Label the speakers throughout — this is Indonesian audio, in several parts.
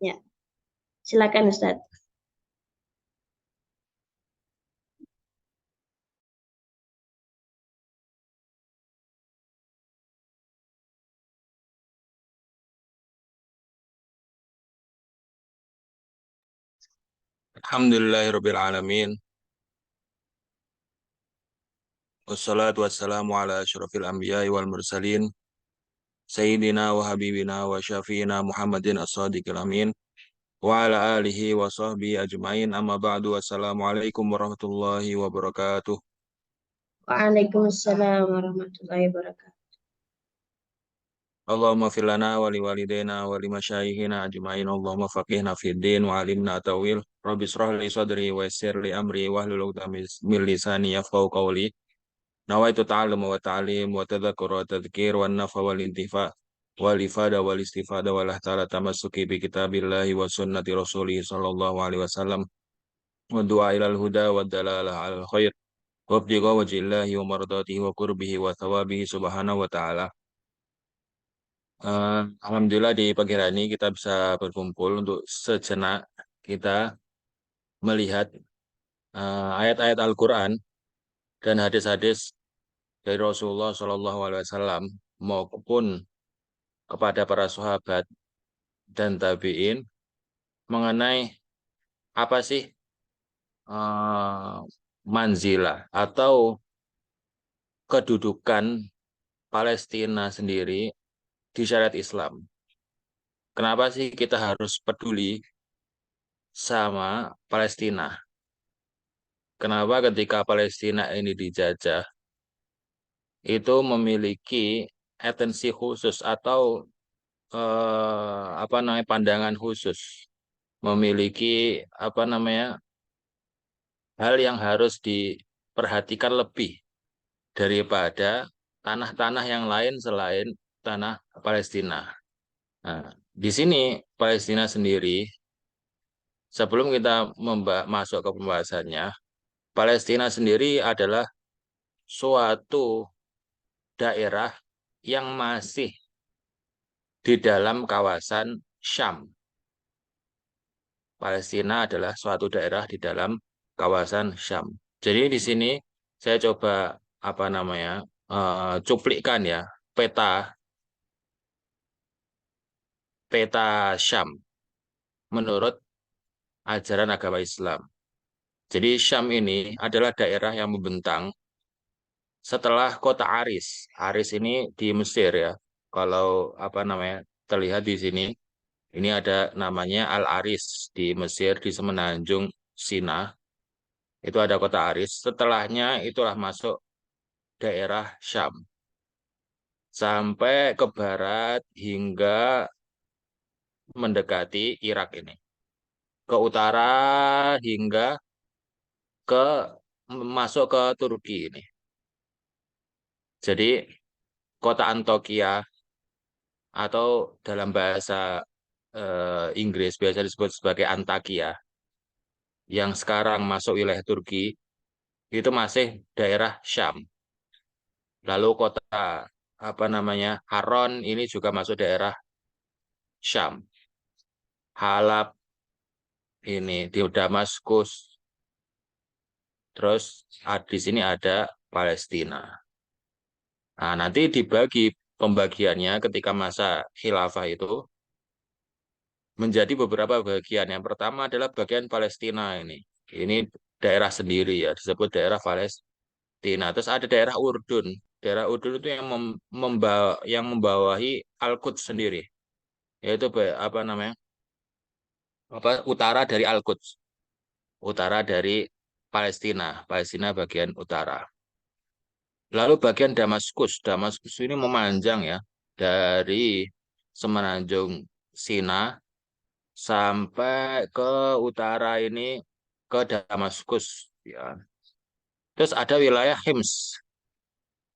Speaker 1: Ya, silakan Ustadz.
Speaker 2: Alhamdulillahirabbil alamin. Wassalatu wassalamu ala asyrafil anbiya'i wal mursalin sayyidina wa habibina wa syafiina Muhammadin as-sadiqil amin wa ala alihi wa sahbihi ajmain, amma ba'du. Wassalamualaikum warahmatullahi wabarakatuh.
Speaker 1: Waalaikumsalam warahmatullahi wabarakatuh.
Speaker 2: Allahumma fir lana wa liwalidayna wa limasyayikhina ajmain. Allahumma faqihna fid din wa alimna tawil. Rabbi israh li sadri wa yassir li amri wahlul 'uqdatam min lisani yafqahu qawli. Nawaitu ta'allum wa ta'lim wa tadhakkur wa tadhkir wa nafa wal intifa wal ifada wal istifada wal ta'ala tamassuki bi kitabillahi wa sunnati rasulih sallallahu alaihi wasallam wa du'a ilal huda wa dalalah al khair wa ibtigha wajhillahi wa mardatihi wa qurbihi wa thawabihi subhanahu wa ta'ala. Alhamdulillah di pagi hari ini kita bisa berkumpul untuk sejenak kita melihat ayat-ayat Al-Quran dan hadis-hadis dari Rasulullah Shallallahu Alaihi Wasallam maupun kepada para sahabat dan tabiin mengenai apa sih eh, manzilah atau kedudukan Palestina sendiri di syariat Islam. Kenapa sih kita harus peduli sama Palestina? Kenapa ketika Palestina ini dijajah itu memiliki atensi khusus atau apa namanya pandangan khusus, memiliki apa namanya hal yang harus diperhatikan lebih daripada tanah-tanah yang lain selain tanah Palestina. Nah, di sini Palestina sendiri, sebelum kita masuk ke pembahasannya, Palestina sendiri adalah suatu daerah yang masih di dalam kawasan Syam. Palestina adalah suatu daerah di dalam kawasan Syam. Jadi di sini saya coba apa namanya cuplikkan ya peta peta Syam menurut ajaran agama Islam. Jadi Syam ini adalah daerah yang membentang setelah kota Aris. Aris ini di Mesir ya. Kalau apa namanya terlihat di sini, ini ada namanya Al Aris di Mesir di semenanjung Sina. Itu ada kota Aris. Setelahnya itulah masuk daerah Syam sampai ke barat hingga mendekati Irak ini. Ke utara hingga ke masuk ke Turki ini. Jadi kota Antokia atau dalam bahasa Inggris biasa disebut sebagai Antakya yang sekarang masuk wilayah Turki itu masih daerah Syam. Lalu kota apa namanya Haron ini juga masuk daerah Syam. Halab ini di Damaskus. Terus di sini ada Palestina. Nah, nanti dibagi pembagiannya ketika masa khilafah itu menjadi beberapa bagian. Yang pertama adalah bagian Palestina ini. Ini daerah sendiri ya, disebut daerah Palestina. Terus ada daerah Urdun. Daerah Urdun itu yang yang membawahi Al-Quds sendiri, yaitu apa namanya? Apa utara dari Al-Quds, utara dari Palestina. Palestina bagian utara. Lalu bagian Damaskus. Damaskus ini memanjang ya dari semenanjung Sina sampai ke utara ini ke Damaskus ya. Terus ada wilayah Hims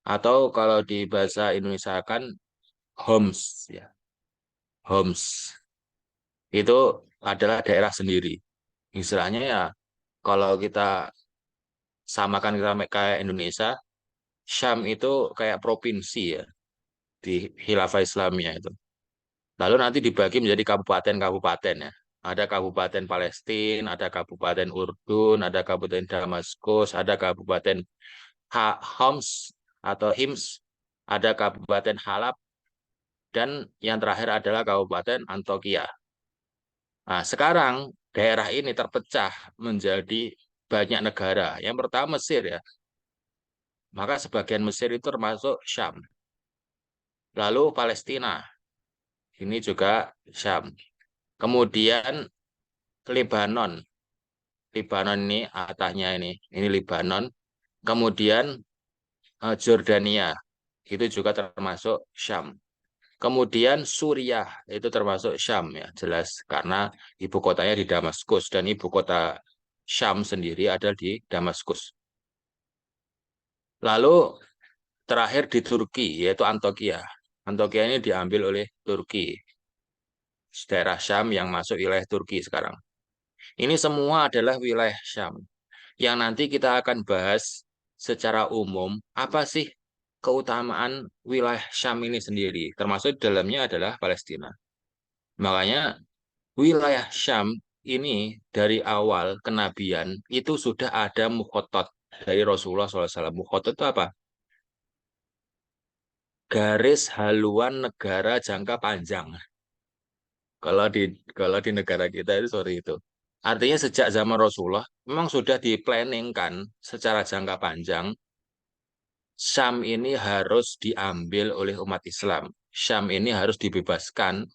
Speaker 2: atau kalau di bahasa Indonesia kan Homs ya. Homs itu adalah daerah sendiri. Istilahnya ya kalau kita samakan kita kayak Indonesia, Syam itu kayak provinsi ya di Khilafah Islamiyah itu. Lalu nanti dibagi menjadi kabupaten-kabupaten ya. Ada Kabupaten Palestina, ada Kabupaten Urdun, ada Kabupaten Damaskus, ada Kabupaten Homs atau Hims, ada Kabupaten Halab, dan yang terakhir adalah Kabupaten Antokia. Nah, sekarang daerah ini terpecah menjadi banyak negara. Yang pertama Mesir ya, maka sebagian Mesir itu termasuk Syam. Lalu Palestina, ini juga Syam. Kemudian Lebanon, Lebanon ini atasnya ini Lebanon. Kemudian Jordania, itu juga termasuk Syam. Kemudian Suriah itu termasuk Syam ya, jelas karena ibu kotanya di Damaskus dan ibu kota Syam sendiri ada di Damaskus. Lalu terakhir di Turki yaitu Antokia. Antokia ini diambil oleh Turki, daerah Syam yang masuk wilayah Turki sekarang. Ini semua adalah wilayah Syam yang nanti kita akan bahas secara umum apa sih keutamaan wilayah Syam ini sendiri, termasuk di dalamnya adalah Palestina. Makanya wilayah Syam ini dari awal kenabian itu sudah ada mukhotot dari Rasulullah SAW. Mukhotot itu apa? Garis haluan negara jangka panjang. Kalau di kalau di negara kita itu seperti itu. Artinya sejak zaman Rasulullah memang sudah di-planningkan secara jangka panjang Syam ini harus diambil oleh umat Islam. Syam ini harus dibebaskan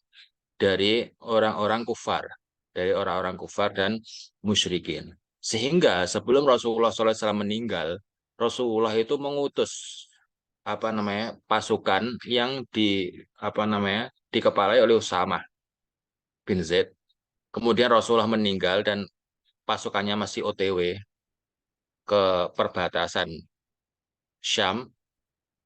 Speaker 2: dari orang-orang kufar, dari orang-orang kufar dan musyrikin. Sehingga sebelum Rasulullah SAW meninggal, Rasulullah itu mengutus pasukan yang dikepalai oleh Usama bin Zaid. Kemudian Rasulullah meninggal dan pasukannya masih OTW ke perbatasan Syam.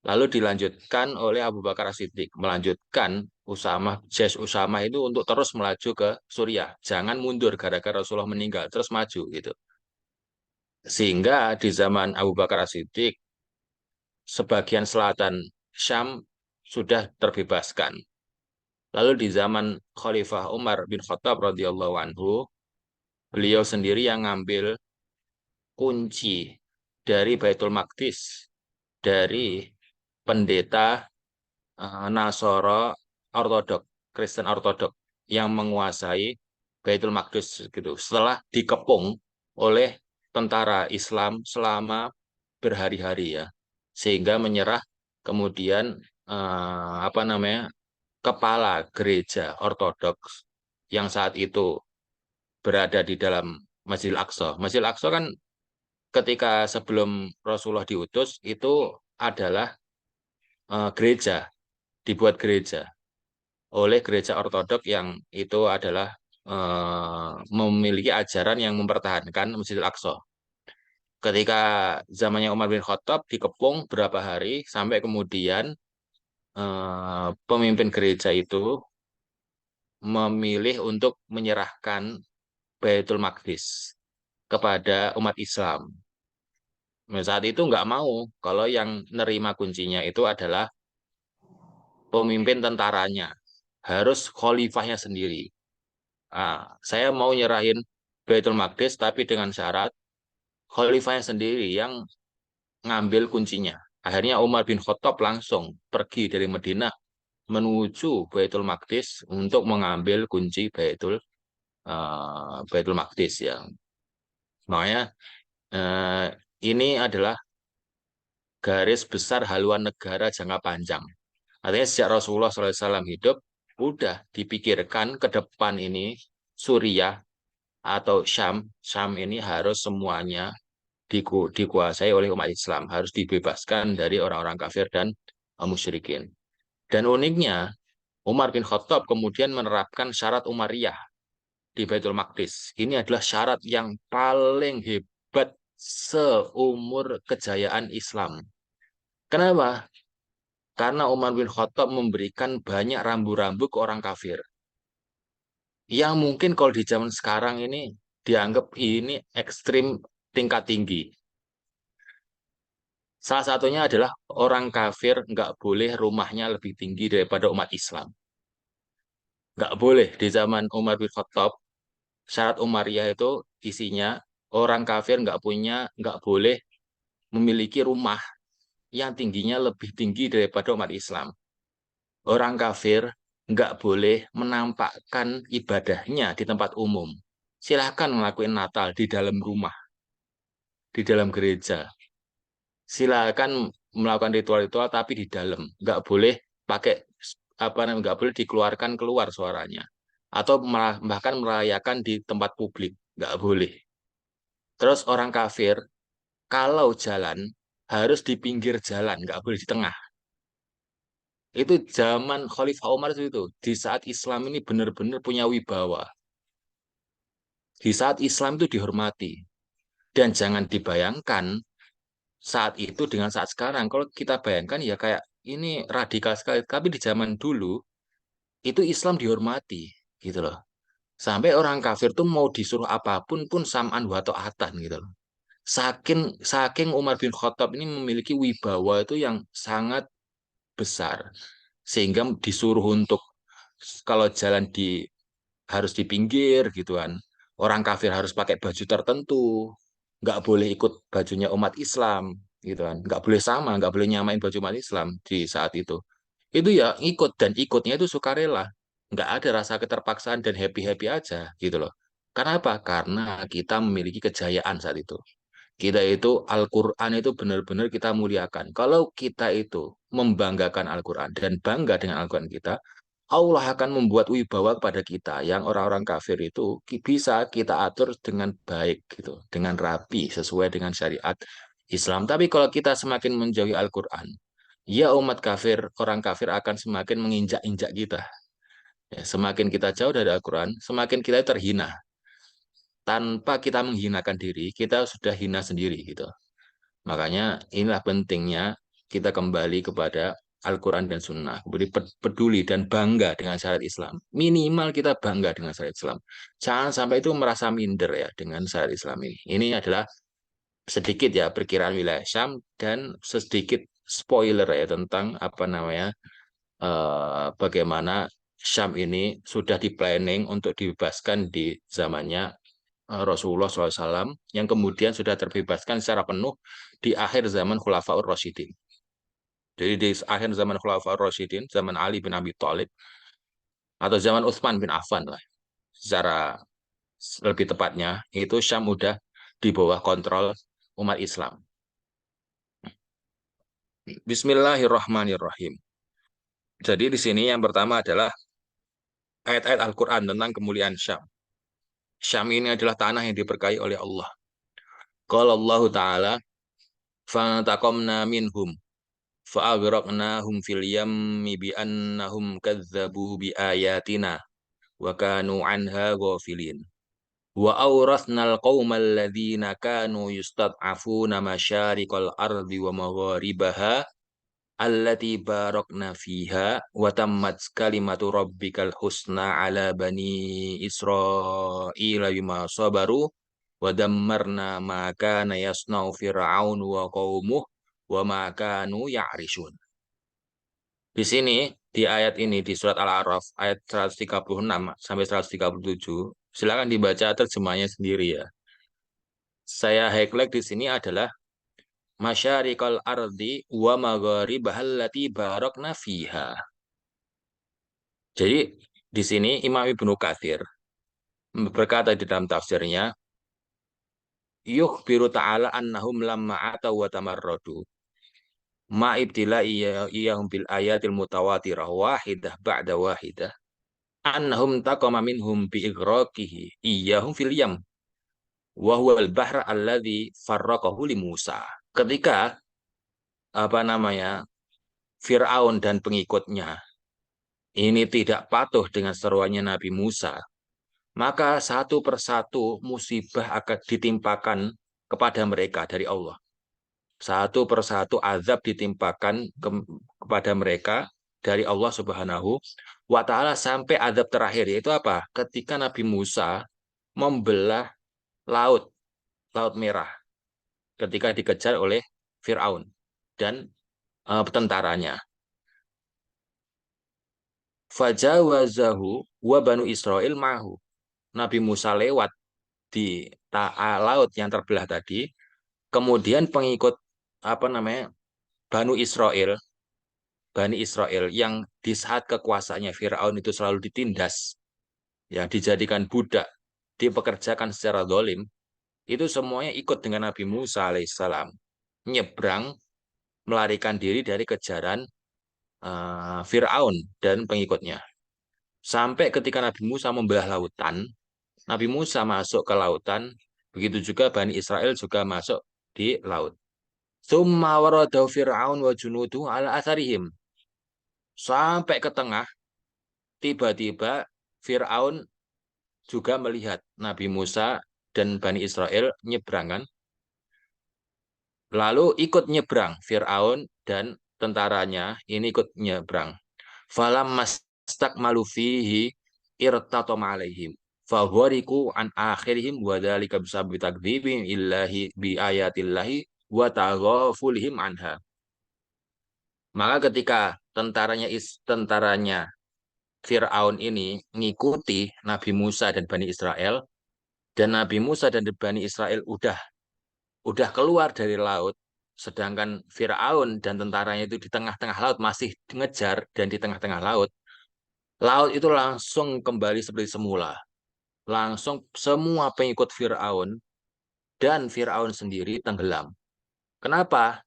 Speaker 2: Lalu dilanjutkan oleh Abu Bakar As-Siddiq, melanjutkan Usama itu untuk terus melaju ke Suriah. Jangan mundur gara-gara Rasulullah meninggal, terus maju gitu. Sehingga di zaman Abu Bakar As-Siddiq, sebagian selatan Syam sudah terbebaskan. Lalu di zaman Khalifah Umar bin Khattab radhiyallahu anhu, beliau sendiri yang ngambil kunci dari Baitul Maqdis dari pendeta Nasoro Ortodok, Kristen Ortodok yang menguasai Baitul Maqdis gitu. Setelah dikepung oleh tentara Islam selama berhari-hari ya, sehingga menyerah kemudian kepala gereja Ortodoks yang saat itu berada di dalam Masjidil Aqsa. Masjidil Aqsa kan ketika sebelum Rasulullah diutus itu adalah gereja, dibuat gereja oleh gereja Ortodok yang itu adalah memiliki ajaran yang mempertahankan Masjidil Aqsa. Ketika zamannya Umar bin Khattab dikepung berapa hari sampai kemudian pemimpin gereja itu memilih untuk menyerahkan Baitul Maqdis kepada umat Islam. Nah, saat itu nggak mau kalau yang nerima kuncinya itu adalah pemimpin tentaranya, harus khalifahnya sendiri. Saya mau nyerahin Baitul Maqdis tapi dengan syarat khalifahnya sendiri yang ngambil kuncinya. Akhirnya Umar bin Khattab langsung pergi dari Madinah menuju Baitul Maqdis untuk mengambil kunci Baitul Maqdis ya. Makanya eh, ini adalah garis besar haluan negara jangka panjang. Artinya sejak Rasulullah SAW hidup, udah dipikirkan ke depan ini Suriah atau Syam, Syam ini harus semuanya dikuasai oleh umat Islam, harus dibebaskan dari orang-orang kafir dan musyrikin. Dan uniknya, Umar bin Khattab kemudian menerapkan syarat Umariyah di Baitul Maqdis. Ini adalah syarat yang paling hebat seumur kejayaan Islam. Kenapa? Karena Umar bin Khattab memberikan banyak rambu-rambu ke orang kafir. Yang mungkin kalau di zaman sekarang ini dianggap ini ekstrim tingkat tinggi. Salah satunya adalah orang kafir nggak boleh rumahnya lebih tinggi daripada umat Islam. Nggak boleh di zaman Umar bin Khattab, syarat Umayyah itu isinya orang kafir nggak boleh memiliki rumah yang tingginya lebih tinggi daripada umat Islam. Orang kafir nggak boleh menampakkan ibadahnya di tempat umum. Silahkan ngelakuin Natal di dalam rumah, di dalam gereja. Silakan melakukan ritual-ritual tapi di dalam, nggak boleh pakai apa namanya, nggak boleh dikeluarkan keluar suaranya, atau bahkan merayakan di tempat publik, nggak boleh. Terus orang kafir kalau jalan harus di pinggir jalan, nggak boleh di tengah. Itu zaman Khalifah Umar itu, di saat Islam ini benar-benar punya wibawa, di saat Islam itu dihormati. Dan jangan dibayangkan saat itu dengan saat sekarang. Kalau kita bayangkan ya kayak ini radikal sekali. Tapi di zaman dulu itu Islam dihormati gitu loh. Sampai orang kafir tuh mau disuruh apapun pun sam'an wa ta'atan gitu loh. Saking saking Umar bin Khattab ini memiliki wibawa itu yang sangat besar sehingga disuruh untuk kalau jalan di harus di pinggir gitu kan. Orang kafir harus pakai baju tertentu, nggak boleh ikut bajunya umat Islam gitu kan. Nggak boleh sama, nggak boleh nyamain baju umat Islam di saat itu. Itu ya ikut dan ikutnya itu sukarela. Nggak ada rasa keterpaksaan dan happy-happy aja gitu loh. Karena apa? Karena kita memiliki kejayaan saat itu. Kita itu Al-Quran itu benar-benar kita muliakan. Kalau kita itu membanggakan Al-Quran dan bangga dengan Al-Quran kita, Allah akan membuat wibawa kepada kita yang orang-orang kafir itu bisa kita atur dengan baik gitu, dengan rapi sesuai dengan syariat Islam. Tapi kalau kita semakin menjauhi Al-Quran, ya umat kafir, orang kafir akan semakin menginjak-injak kita. Ya, semakin kita jauh dari Al-Quran, semakin kita terhina. Tanpa kita menghinakan diri, kita sudah hina sendiri gitu. Makanya inilah pentingnya kita kembali kepada Al-Quran dan Sunnah. Kemudian peduli dan bangga dengan syariat Islam. Minimal kita bangga dengan syariat Islam. Jangan sampai itu merasa minder ya dengan syariat Islam ini. Ini adalah sedikit ya perkiraan wilayah Syam dan sedikit spoiler ya tentang apa namanya bagaimana Syam ini sudah di planning untuk dibebaskan di zamannya Rasulullah SAW yang kemudian sudah terbebaskan secara penuh di akhir zaman Khulafaur Rasyidin. Jadi di akhir zaman Khulafaur Rasyidin, zaman Ali bin Abi Thalib atau zaman Utsman bin Affan lah, secara lebih tepatnya itu Syam udah di bawah kontrol umat Islam. Bismillahirrahmanirrahim. Jadi di sini yang pertama adalah ayat-ayat Al-Quran tentang kemuliaan Syam. Syam ini adalah tanah yang diberkahi oleh Allah. Qala Allah Ta'ala, فَانْتَقَمْنَا مِنْهُمْ فَأَغْرَقْنَاهُمْ فِي الْيَمِّ بِأَنَّهُمْ كَذَّبُوا بِآيَاتِنَا وَكَانُوا عَنْهَا غَافِلِينَ وَأَوْرَثْنَا الْقَوْمَ الَّذِينَ كَانُوا يُسْتَضْعَفُونَ مَشَارِقَ الْأَرْضِ وَمَغَارِبَهَا الَّتِي بَارَكْنَا فِيهَا وَتَمَّتْ كَلِمَةُ رَبِّكَ الْحُسْنَى عَلَى بَنِي إِسْرَائِيلَ بِمَا صَبَرُوا وَدَمَّرْنَا مَا كَانَ يَصْنَعُ فِرْعَوْنُ وَقَوْمُهُ وَمَا كَانُوا يَعْرِشُونَ. Di sini, di ayat ini, di surat Al-A'raf, ayat 136 sampai 137, silakan dibaca terjemahnya sendiri ya. Saya highlight di sini adalah masyariqal ardi wa magharibahal lati barakna fiha. Jadi di sini Imam Ibnu Katsir berkata di dalam tafsirnya, yukhbiru ta'ala annahum lamma ataw wa tamarradu ma ibtila iyahum bil ayatil mutawatirah wahidah ba'da wahidah annahum taqama minhum bi ighraqihi iyahum fil yam wa huwa al bahra alladhi farraqahu li Musa. Ketika apa namanya Fir'aun dan pengikutnya ini tidak patuh dengan seruannya Nabi Musa, maka satu persatu musibah akan ditimpakan kepada mereka dari Allah. Satu persatu azab ditimpakan kepada mereka dari Allah Subhanahu wa Ta'ala sampai azab terakhir, yaitu apa? Ketika Nabi Musa membelah laut, Laut Merah, ketika dikejar oleh Fir'aun dan tentaranya. Fajawazahu wa banu Israil mahu. Nabi Musa lewat di laut yang terbelah tadi, kemudian pengikut apa namanya Banu Israel, Bani Israel yang di saat kekuasaannya Firaun itu selalu ditindas, ya dijadikan budak, dipekerjakan secara dolim, itu semuanya ikut dengan Nabi Musa alaihissalam nyebrang, melarikan diri dari kejaran Firaun dan pengikutnya. Sampai ketika Nabi Musa membelah lautan, Nabi Musa masuk ke lautan, begitu juga Bani Israel juga masuk di laut. Summa waradahu Fir'aun wa junuduhu ala atharihim. Sampai ke tengah, tiba-tiba Fir'aun juga melihat Nabi Musa dan Bani Israel nyebrangan. Lalu ikut nyebrang Fir'aun dan tentaranya ini ikut nyebrang. Falam mastakmalu fihi irtatom alaihim. Fahwariku an akhirihim wa dzalika bisababi takdzibihim illahi bi ayatillahi wa taghafulihim anha. Maka ketika tentaranya Fir'aun ini mengikuti Nabi Musa dan Bani Israel, dan Nabi Musa dan Bani Israel udah keluar dari laut, sedangkan Fir'aun dan tentaranya itu di tengah-tengah laut masih ngejar dan di tengah-tengah laut, laut itu langsung kembali seperti semula. Langsung semua pengikut Fir'aun dan Fir'aun sendiri tenggelam. Kenapa?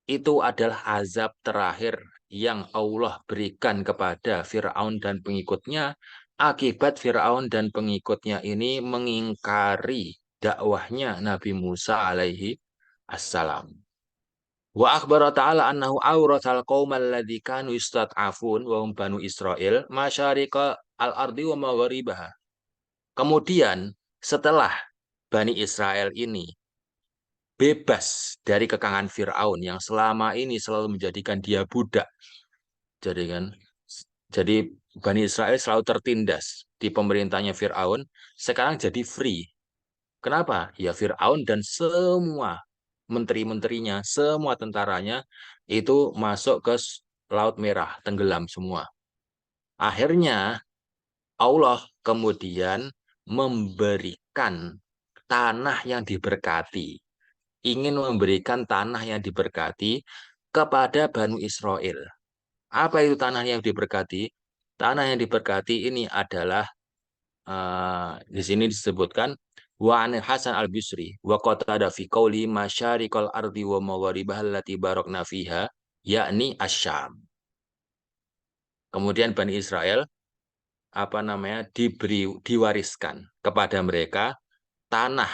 Speaker 2: Itu adalah azab terakhir yang Allah berikan kepada Fir'aun dan pengikutnya akibat Fir'aun dan pengikutnya ini mengingkari dakwahnya Nabi Musa alaihi assalam. Wa akhbara ta'ala annahu awrathal qaumal ladzi kanu yustad'afun wa hum banu Israil masyariqa al-ardi wa magharibaha. Kemudian setelah Bani Israel ini bebas dari kekangan Firaun yang selama ini selalu menjadikan dia budak. Jadi Bani Israel selalu tertindas di pemerintahnya Firaun, sekarang jadi free. Kenapa? Ya Firaun dan semua menteri-menterinya, semua tentaranya itu masuk ke Laut Merah, tenggelam semua. Akhirnya Allah kemudian memberikan tanah yang diberkati, ingin memberikan tanah yang diberkati kepada Banu Israel. Apa itu tanah yang diberkati? Tanah yang diberkati ini adalah di sini disebutkan wa an Hasan al-Bisri wa qatada fi qauli masyariqal ardi wa magharibaha allati barakna fiha yakni Asyam. Kemudian Bani Israel diwariskan kepada mereka tanah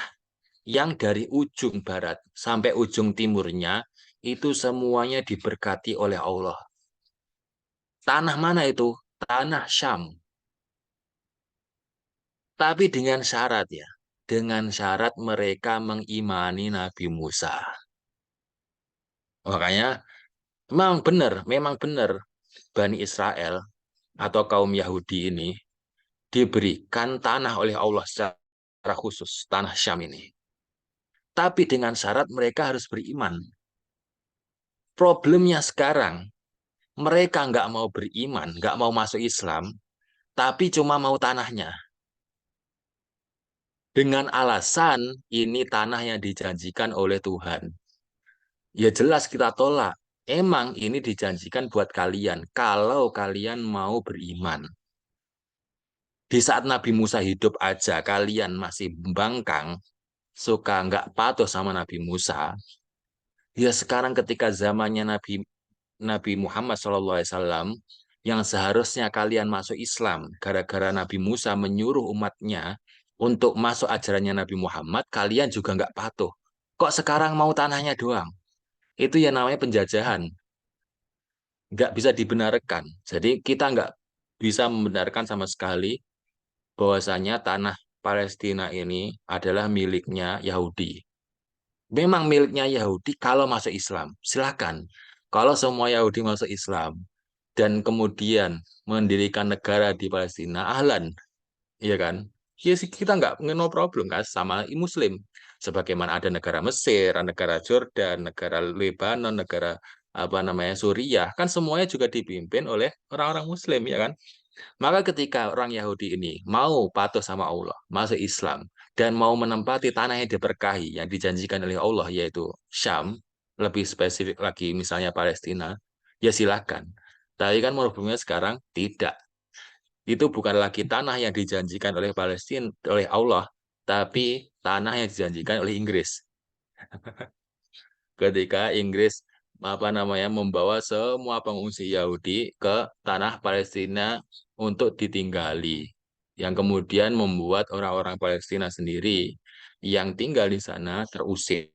Speaker 2: yang dari ujung barat sampai ujung timurnya itu semuanya diberkati oleh Allah. Tanah mana itu? Tanah Syam. Tapi dengan syarat ya. Dengan syarat mereka mengimani Nabi Musa. Makanya memang benar Bani Israel atau kaum Yahudi ini diberikan tanah oleh Allah secara khusus, tanah Syam ini. Tapi dengan syarat mereka harus beriman. Problemnya sekarang, mereka nggak mau beriman, nggak mau masuk Islam, tapi cuma mau tanahnya. Dengan alasan ini tanah yang dijanjikan oleh Tuhan. Ya jelas kita tolak. Emang ini dijanjikan buat kalian, kalau kalian mau beriman. Di saat Nabi Musa hidup aja, kalian masih membangkang, suka nggak patuh sama Nabi Musa. Ya sekarang ketika zamannya Nabi Muhammad SAW, yang seharusnya kalian masuk Islam, gara-gara Nabi Musa menyuruh umatnya untuk masuk ajarannya Nabi Muhammad, kalian juga nggak patuh. Kok sekarang mau tanahnya doang? Itu yang namanya penjajahan. Nggak bisa dibenarkan. Jadi kita nggak bisa membenarkan sama sekali bahwasanya tanah Palestina ini adalah miliknya Yahudi. Memang miliknya Yahudi kalau masuk Islam. Silakan. Kalau semua Yahudi masuk Islam dan kemudian mendirikan negara di Palestina, ahlan. Iya kan? Ya sih kita nggak no problem kan sama Muslim. Sebagaimana ada negara Mesir, negara Jordan, negara Lebanon, negara apa namanya Suriah, kan semuanya juga dipimpin oleh orang-orang Muslim ya kan? Maka ketika orang Yahudi ini mau patuh sama Allah, masuk Islam, dan mau menempati tanah yang diberkahi, yang dijanjikan oleh Allah, yaitu Syam, lebih spesifik lagi misalnya Palestina, ya silakan. Tapi kan problemnya sekarang tidak. Itu bukan lagi tanah yang dijanjikan oleh Palestina, oleh Allah, tapi tanah yang dijanjikan oleh Inggris. Ketika Inggris membawa semua pengungsi Yahudi ke tanah Palestina untuk ditinggali, yang kemudian membuat orang-orang Palestina sendiri yang tinggal di sana terusir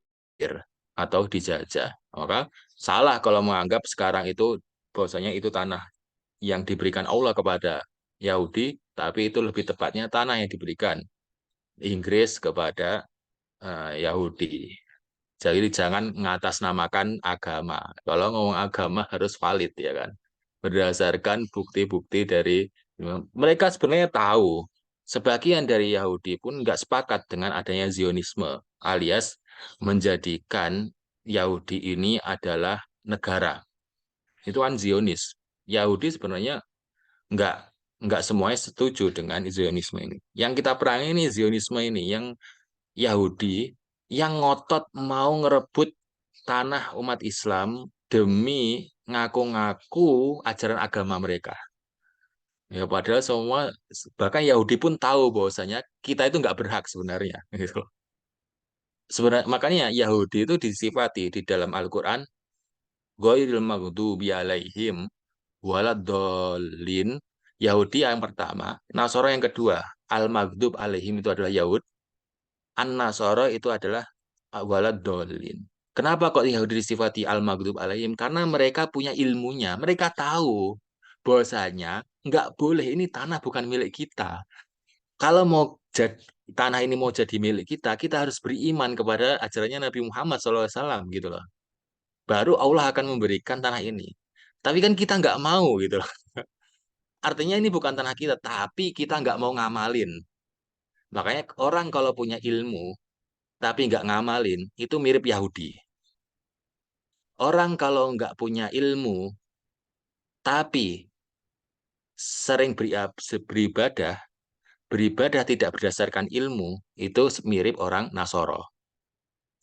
Speaker 2: atau dijajah. Maka salah kalau menganggap sekarang itu bahwasanya itu tanah yang diberikan Allah kepada Yahudi, tapi itu lebih tepatnya tanah yang diberikan Inggris kepada Yahudi. Jadi jangan ngatasnamakan agama. Kalau ngomong agama harus valid ya kan. Berdasarkan bukti-bukti dari mereka sebenarnya tahu. Sebagian dari Yahudi pun nggak sepakat dengan adanya Zionisme alias menjadikan Yahudi ini adalah negara. Itu kan Zionis. Yahudi sebenarnya nggak nggak semuanya setuju dengan Zionisme ini. Yang kita perangi ini Zionisme ini yang Yahudi yang ngotot mau ngerebut tanah umat Islam demi ngaku-ngaku ajaran agama mereka. Ya padahal semua bahkan Yahudi pun tahu bahwasanya kita itu nggak berhak sebenarnya. Gitu. Sebenarnya makanya Yahudi itu disifati di dalam Al-Quran ghairil maghdubi alaihim waladdallin. Yahudi yang pertama, Nasara yang kedua. Al-Maghdub alaihim itu adalah Yahud, An-Nasara itu adalah waladhdallin. Kenapa kok Yahudi disifati al-maghdub alaihim? Karena mereka punya ilmunya. Mereka tahu bahwasanya nggak boleh ini tanah bukan milik kita. Kalau mau tanah ini mau jadi milik kita, kita harus beriman kepada ajarannya Nabi Muhammad SAW gitu loh. Baru Allah akan memberikan tanah ini. Tapi kan kita nggak mau gitu loh. Artinya ini bukan tanah kita, tapi kita nggak mau ngamalin. Makanya orang kalau punya ilmu, tapi nggak ngamalin, itu mirip Yahudi. Orang kalau nggak punya ilmu, tapi sering beribadah, beribadah tidak berdasarkan ilmu, itu mirip orang Nasoro.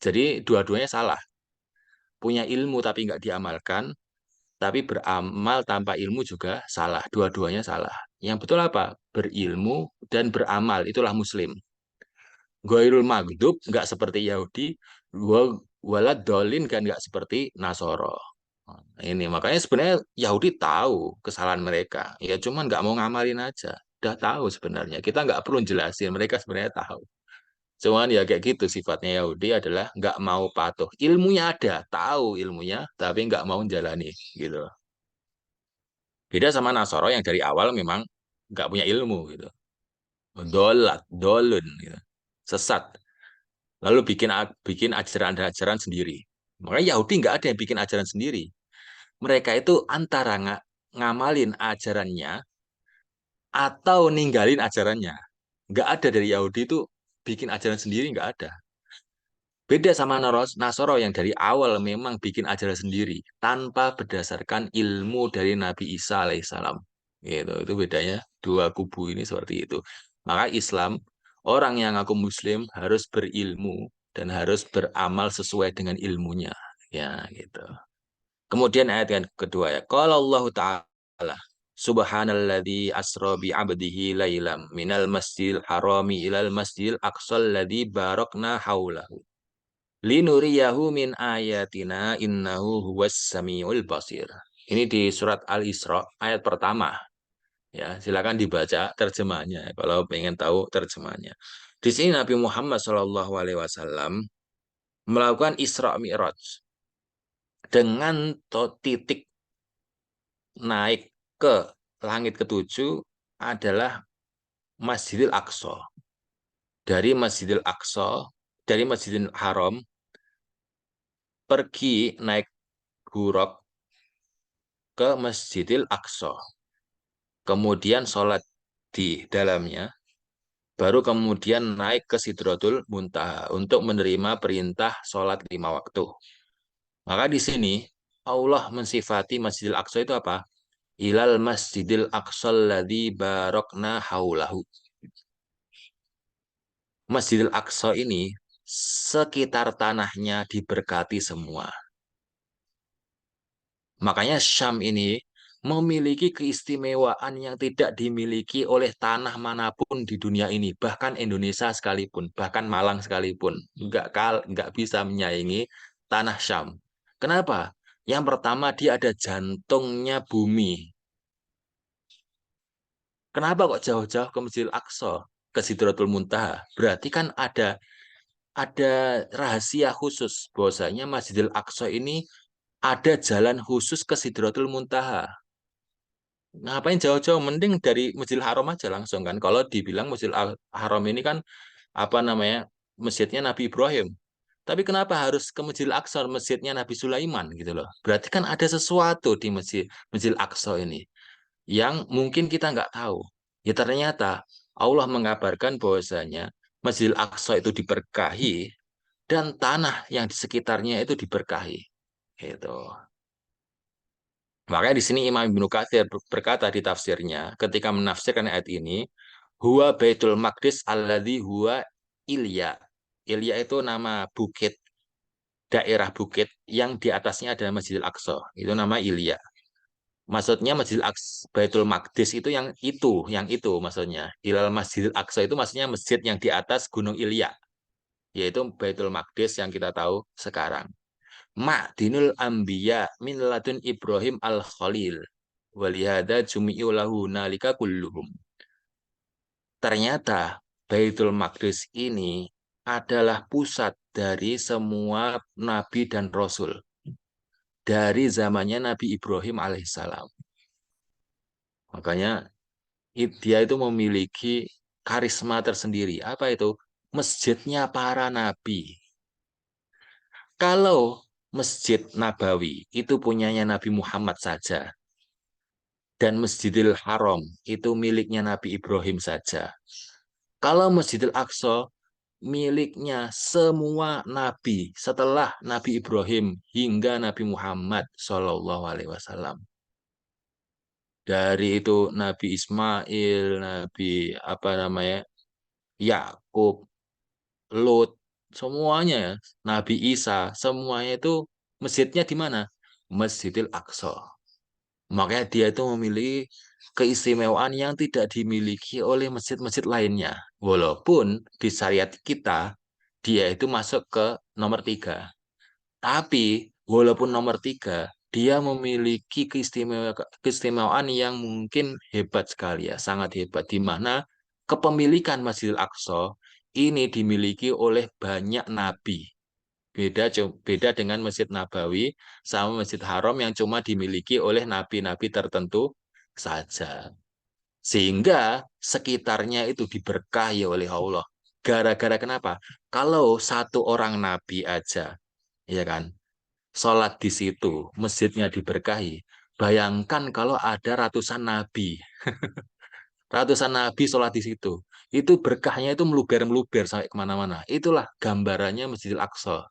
Speaker 2: Jadi dua-duanya salah. Punya ilmu tapi nggak diamalkan, tapi beramal tanpa ilmu juga salah. Dua-duanya salah. Yang betul apa? Berilmu dan beramal, itulah Muslim. Ghairul Maghdub nggak seperti Yahudi, walad dolin kan nggak seperti Nasoro. Nah, ini makanya sebenarnya Yahudi tahu kesalahan mereka, ya cuman nggak mau ngamalin aja. Udah tahu sebenarnya, kita nggak perlu jelasin, mereka sebenarnya tahu. Cuman ya kayak gitu sifatnya Yahudi adalah nggak mau patuh. Ilmunya ada, tahu ilmunya, tapi nggak mau menjalani gitu. Beda sama Nasoro yang dari awal memang nggak punya ilmu gitu. Dolat, dolun gitu. Sesat. Lalu bikin ajaran-ajaran sendiri. Makanya Yahudi nggak ada yang bikin ajaran sendiri. Mereka itu antara ngamalin ajarannya atau ninggalin ajarannya. Nggak ada dari Yahudi itu bikin ajaran sendiri, nggak ada. Beda sama Nasoro yang dari awal memang bikin ajaran sendiri tanpa berdasarkan ilmu dari Nabi Isa alaihissalam. Gitu, itu bedanya dua kubu ini seperti itu. Maka Islam, orang yang aku Muslim harus berilmu dan harus beramal sesuai dengan ilmunya. Ya, gitu. Kemudian ayat yang kedua ya. Kalau Allah Ta'ala Subhanalladzi asra bi 'abdihi lailam minal masjidil harami ilal masjidil aqsal ladzi barakna haulahu linuriyahu min ayatina innahu huwas samiul basir. Ini di surat Al-Isra ayat pertama. Ya, silakan dibaca terjemahnya kalau pengen tahu terjemahnya. Di sini Nabi Muhammad SAW melakukan Isra Mi'raj dengan titik naik ke langit ketujuh adalah Masjidil Aqsa. Dari Masjidil Aqsa, dari Masjidil Haram, pergi naik buruk ke Masjidil Aqsa. Kemudian sholat di dalamnya, baru kemudian naik ke Sidratul Muntaha untuk menerima perintah sholat 5 waktu. Maka di sini Allah mensifati Masjidil Aqsa itu apa? ilal masjidil aqsal ladzi barokna haulahu. Masjidil Aqsa ini sekitar tanahnya diberkati semua. Makanya Syam ini memiliki keistimewaan yang tidak dimiliki oleh tanah manapun di dunia ini, bahkan Indonesia sekalipun, bahkan Malang sekalipun, nggak bisa menyaingi tanah Syam. Kenapa? Yang pertama dia ada jantungnya bumi. Kenapa kok jauh-jauh ke Masjidil Aqsa, ke Sidratul Muntaha? Berarti kan ada rahasia khusus bahwasanya Masjidil Aqsa ini ada jalan khusus ke Sidratul Muntaha. Ngapain jauh-jauh? Mending dari Masjidil Haram aja langsung kan. Kalau dibilang Masjidil Haram ini kan apa namanya? Masjidnya Nabi Ibrahim. Tapi kenapa harus ke Masjidil Aqsa, masjidnya Nabi Sulaiman gitu loh. Berarti kan ada sesuatu di Masjidil Aqsa ini yang mungkin kita nggak tahu. Ya ternyata Allah mengabarkan bahwasanya Masjidil Aqsa itu diberkahi dan tanah yang di sekitarnya itu diberkahi. Gitu. Makanya di sini Imam Ibnu Katsir berkata di tafsirnya ketika menafsirkan ayat ini, huwa Baitul Maqdis alladzi huwa Ilya. Ilya itu nama bukit, daerah bukit yang di atasnya ada Masjidil Aqsa. Itu nama Ilya. Maksudnya Masjidil Aqsa, Baitul Maqdis itu yang itu maksudnya. Ilal Masjidil Aqsa itu maksudnya masjid yang di atas Gunung Ilya, yaitu Baitul Maqdis yang kita tahu sekarang. Ma'dinul Anbiya min ladun Ibrahim al-Khalil. Walihada jumi'u lahu nalika kulluhum. Ternyata Baitul Maqdis ini adalah pusat dari semua nabi dan rasul. Dari zamannya Nabi Ibrahim alaihissalam. Makanya dia itu memiliki karisma tersendiri. Apa itu? Masjidnya para nabi. Kalau Masjid Nabawi itu punyanya Nabi Muhammad saja, dan Masjidil Haram itu miliknya Nabi Ibrahim saja. Kalau Masjidil Aqsa miliknya semua nabi setelah Nabi Ibrahim hingga Nabi Muhammad Shallallahu Alaihi Wasallam. Dari itu Nabi Ismail, Nabi apa namanya, Yakub, Lut, semuanya ya, Nabi Isa, semuanya itu masjidnya di mana? Masjidil Aqsa. Makanya dia itu memiliki keistimewaan yang tidak dimiliki oleh masjid-masjid lainnya. Walaupun di syariat kita, dia itu masuk ke nomor 3. Tapi walaupun nomor 3, dia memiliki keistimewaan yang mungkin hebat sekali ya, sangat hebat. Di mana kepemilikan Masjidil Aqsa ini dimiliki oleh banyak nabi. Beda dengan Masjid Nabawi sama Masjid Haram yang cuma dimiliki oleh nabi-nabi tertentu saja. Sehingga sekitarnya itu diberkahi oleh Allah. Gara-gara kenapa? Kalau satu orang nabi aja, ya kan, sholat di situ, masjidnya diberkahi. Bayangkan kalau ada ratusan nabi, ratusan nabi sholat di situ. Itu berkahnya itu meluber-meluber sampai kemana-mana. Itulah gambarannya Masjidil Aqsa.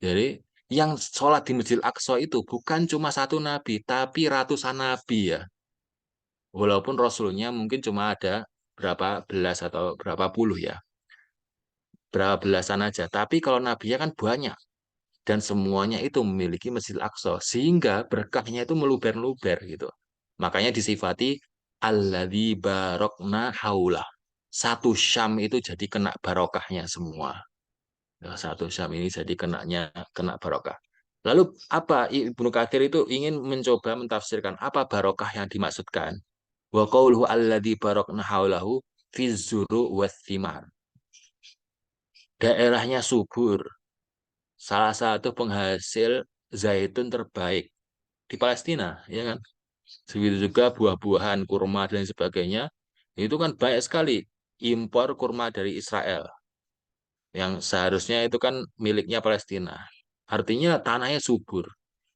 Speaker 2: Jadi yang sholat di Masjidil Aqsa itu bukan cuma satu nabi, tapi ratusan nabi ya. Walaupun Rasulnya mungkin cuma ada berapa belas atau berapa puluh ya. Berapa belasan aja. Tapi kalau nabinya kan banyak. Dan semuanya itu memiliki Masjidil Aqsa. Sehingga berkahnya itu meluber-luber gitu. Makanya disifati alladzi barokna haula. Satu Syam itu jadi kena barokahnya semua. Ya, satu Syam ini jadi kena barokah. Lalu apa Ibnu Katsir itu ingin mencoba mentafsirkan apa barokah yang dimaksudkan? Wa qauluhu alladzi barakna haulahu fi zuru wathimar. Daerahnya subur, salah satu penghasil zaitun terbaik di Palestina, ya kan? Begitu juga buah-buahan, kurma dan sebagainya. Itu kan banyak sekali impor kurma dari Israel yang seharusnya itu kan miliknya Palestina. Artinya tanahnya subur.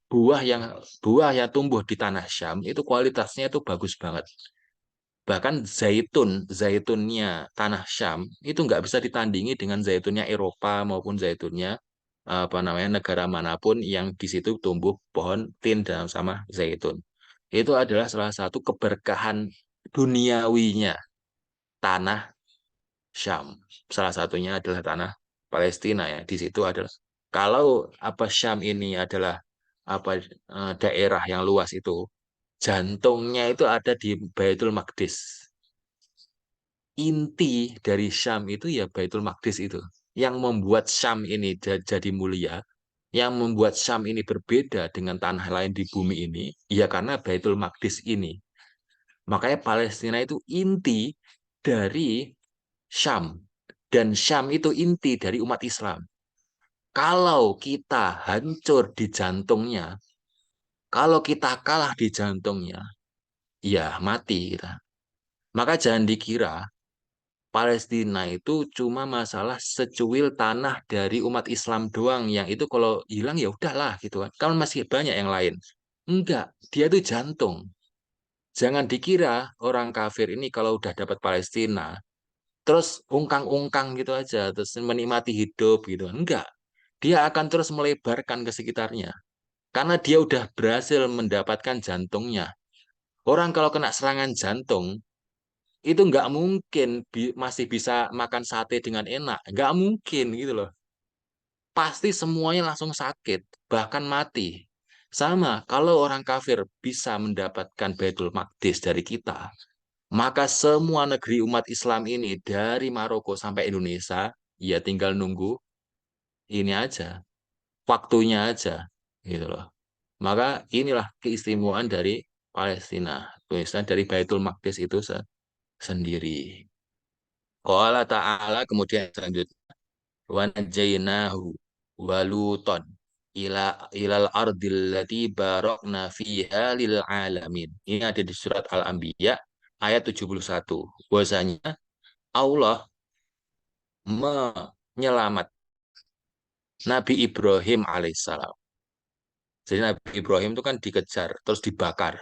Speaker 2: Buah yang buah yang tumbuh di tanah Syam itu kualitasnya itu bagus banget. Bahkan zaitunnya tanah Syam itu nggak bisa ditandingi dengan zaitunnya Eropa maupun zaitunnya apa namanya negara manapun yang di situ tumbuh pohon tin dalam sama zaitun. Itu adalah salah satu keberkahan duniawinya tanah Syam. Salah satunya adalah tanah Palestina ya. Di situ adalah kalau apa Syam ini adalah apa daerah yang luas itu, jantungnya itu ada di Baitul Maqdis. Inti dari Syam itu ya Baitul Maqdis itu. Yang membuat Syam ini jadi mulia, yang membuat Syam ini berbeda dengan tanah lain di bumi ini, ya karena Baitul Maqdis ini. Makanya Palestina itu inti dari Syam. Dan Syam itu inti dari umat Islam. Kalau kita hancur di jantungnya, kalau kita kalah di jantungnya, ya mati kita. Maka jangan dikira Palestina itu cuma masalah secuil tanah dari umat Islam doang, yang itu kalau hilang ya udahlah gitu kan. Kan masih banyak yang lain. Enggak, dia itu jantung. Jangan dikira orang kafir ini kalau udah dapat Palestina, terus ungkang-ungkang gitu aja, terus menikmati hidup gitu. Enggak, dia akan terus melebarkan ke sekitarnya. Karena dia udah berhasil mendapatkan jantungnya. Orang kalau kena serangan jantung, itu nggak mungkin masih bisa makan sate dengan enak. Nggak mungkin gitu loh. Pasti semuanya langsung sakit, bahkan mati. Sama, kalau orang kafir bisa mendapatkan Baitul Maqdis dari kita, maka semua negeri umat Islam ini dari Maroko sampai Indonesia, ya tinggal nunggu ini aja, waktunya aja, gitu loh. Maka inilah keistimewaan dari Palestina, Palestina dari Baitul Maqdis itu sendiri. Qala ta'ala kemudian selanjutnya wa najainahu waluton ilal ardil lati barakna fiha lil alamin. Ini ada di surat Al-Anbiya ayat 71. Bahwasanya Allah menyelamat Nabi Ibrahim alaihissalam. Jadi Nabi Ibrahim itu kan dikejar terus dibakar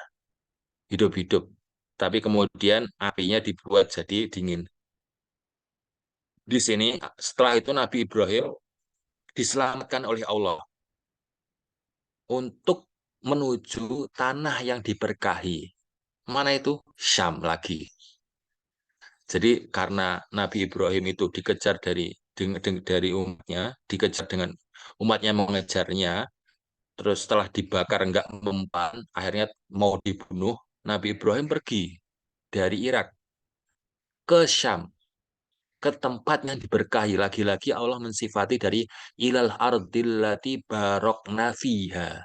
Speaker 2: hidup-hidup. Tapi kemudian apinya dibuat jadi dingin. Di sini setelah itu Nabi Ibrahim diselamatkan oleh Allah untuk menuju tanah yang diberkahi. Mana itu? Syam lagi. Jadi karena Nabi Ibrahim itu dikejar dari umatnya, dikejar dengan umatnya mengejarnya, terus setelah dibakar enggak mempan, akhirnya mau dibunuh, Nabi Ibrahim pergi dari Irak ke Syam, ke tempat yang diberkahi. Lagi-lagi Allah mensifati dari ilal ardillati barokna fiha.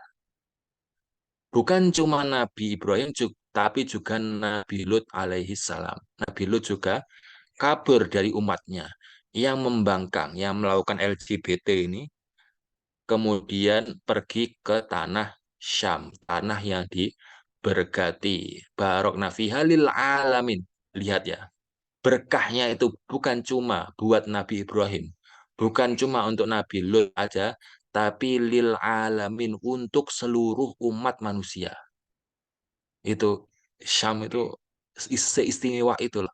Speaker 2: Bukan cuma Nabi Ibrahim, tapi juga Nabi Lut alaihi salam. Nabi Lut juga kabur dari umatnya yang membangkang, yang melakukan LGBT ini, kemudian pergi ke tanah Syam, tanah yang diberkati. Barokna fiha lil alamin. Lihat ya, berkahnya itu bukan cuma buat Nabi Ibrahim, bukan cuma untuk Nabi Lut aja, tapi lil alamin untuk seluruh umat manusia. Itu Syam itu seistimewa itulah.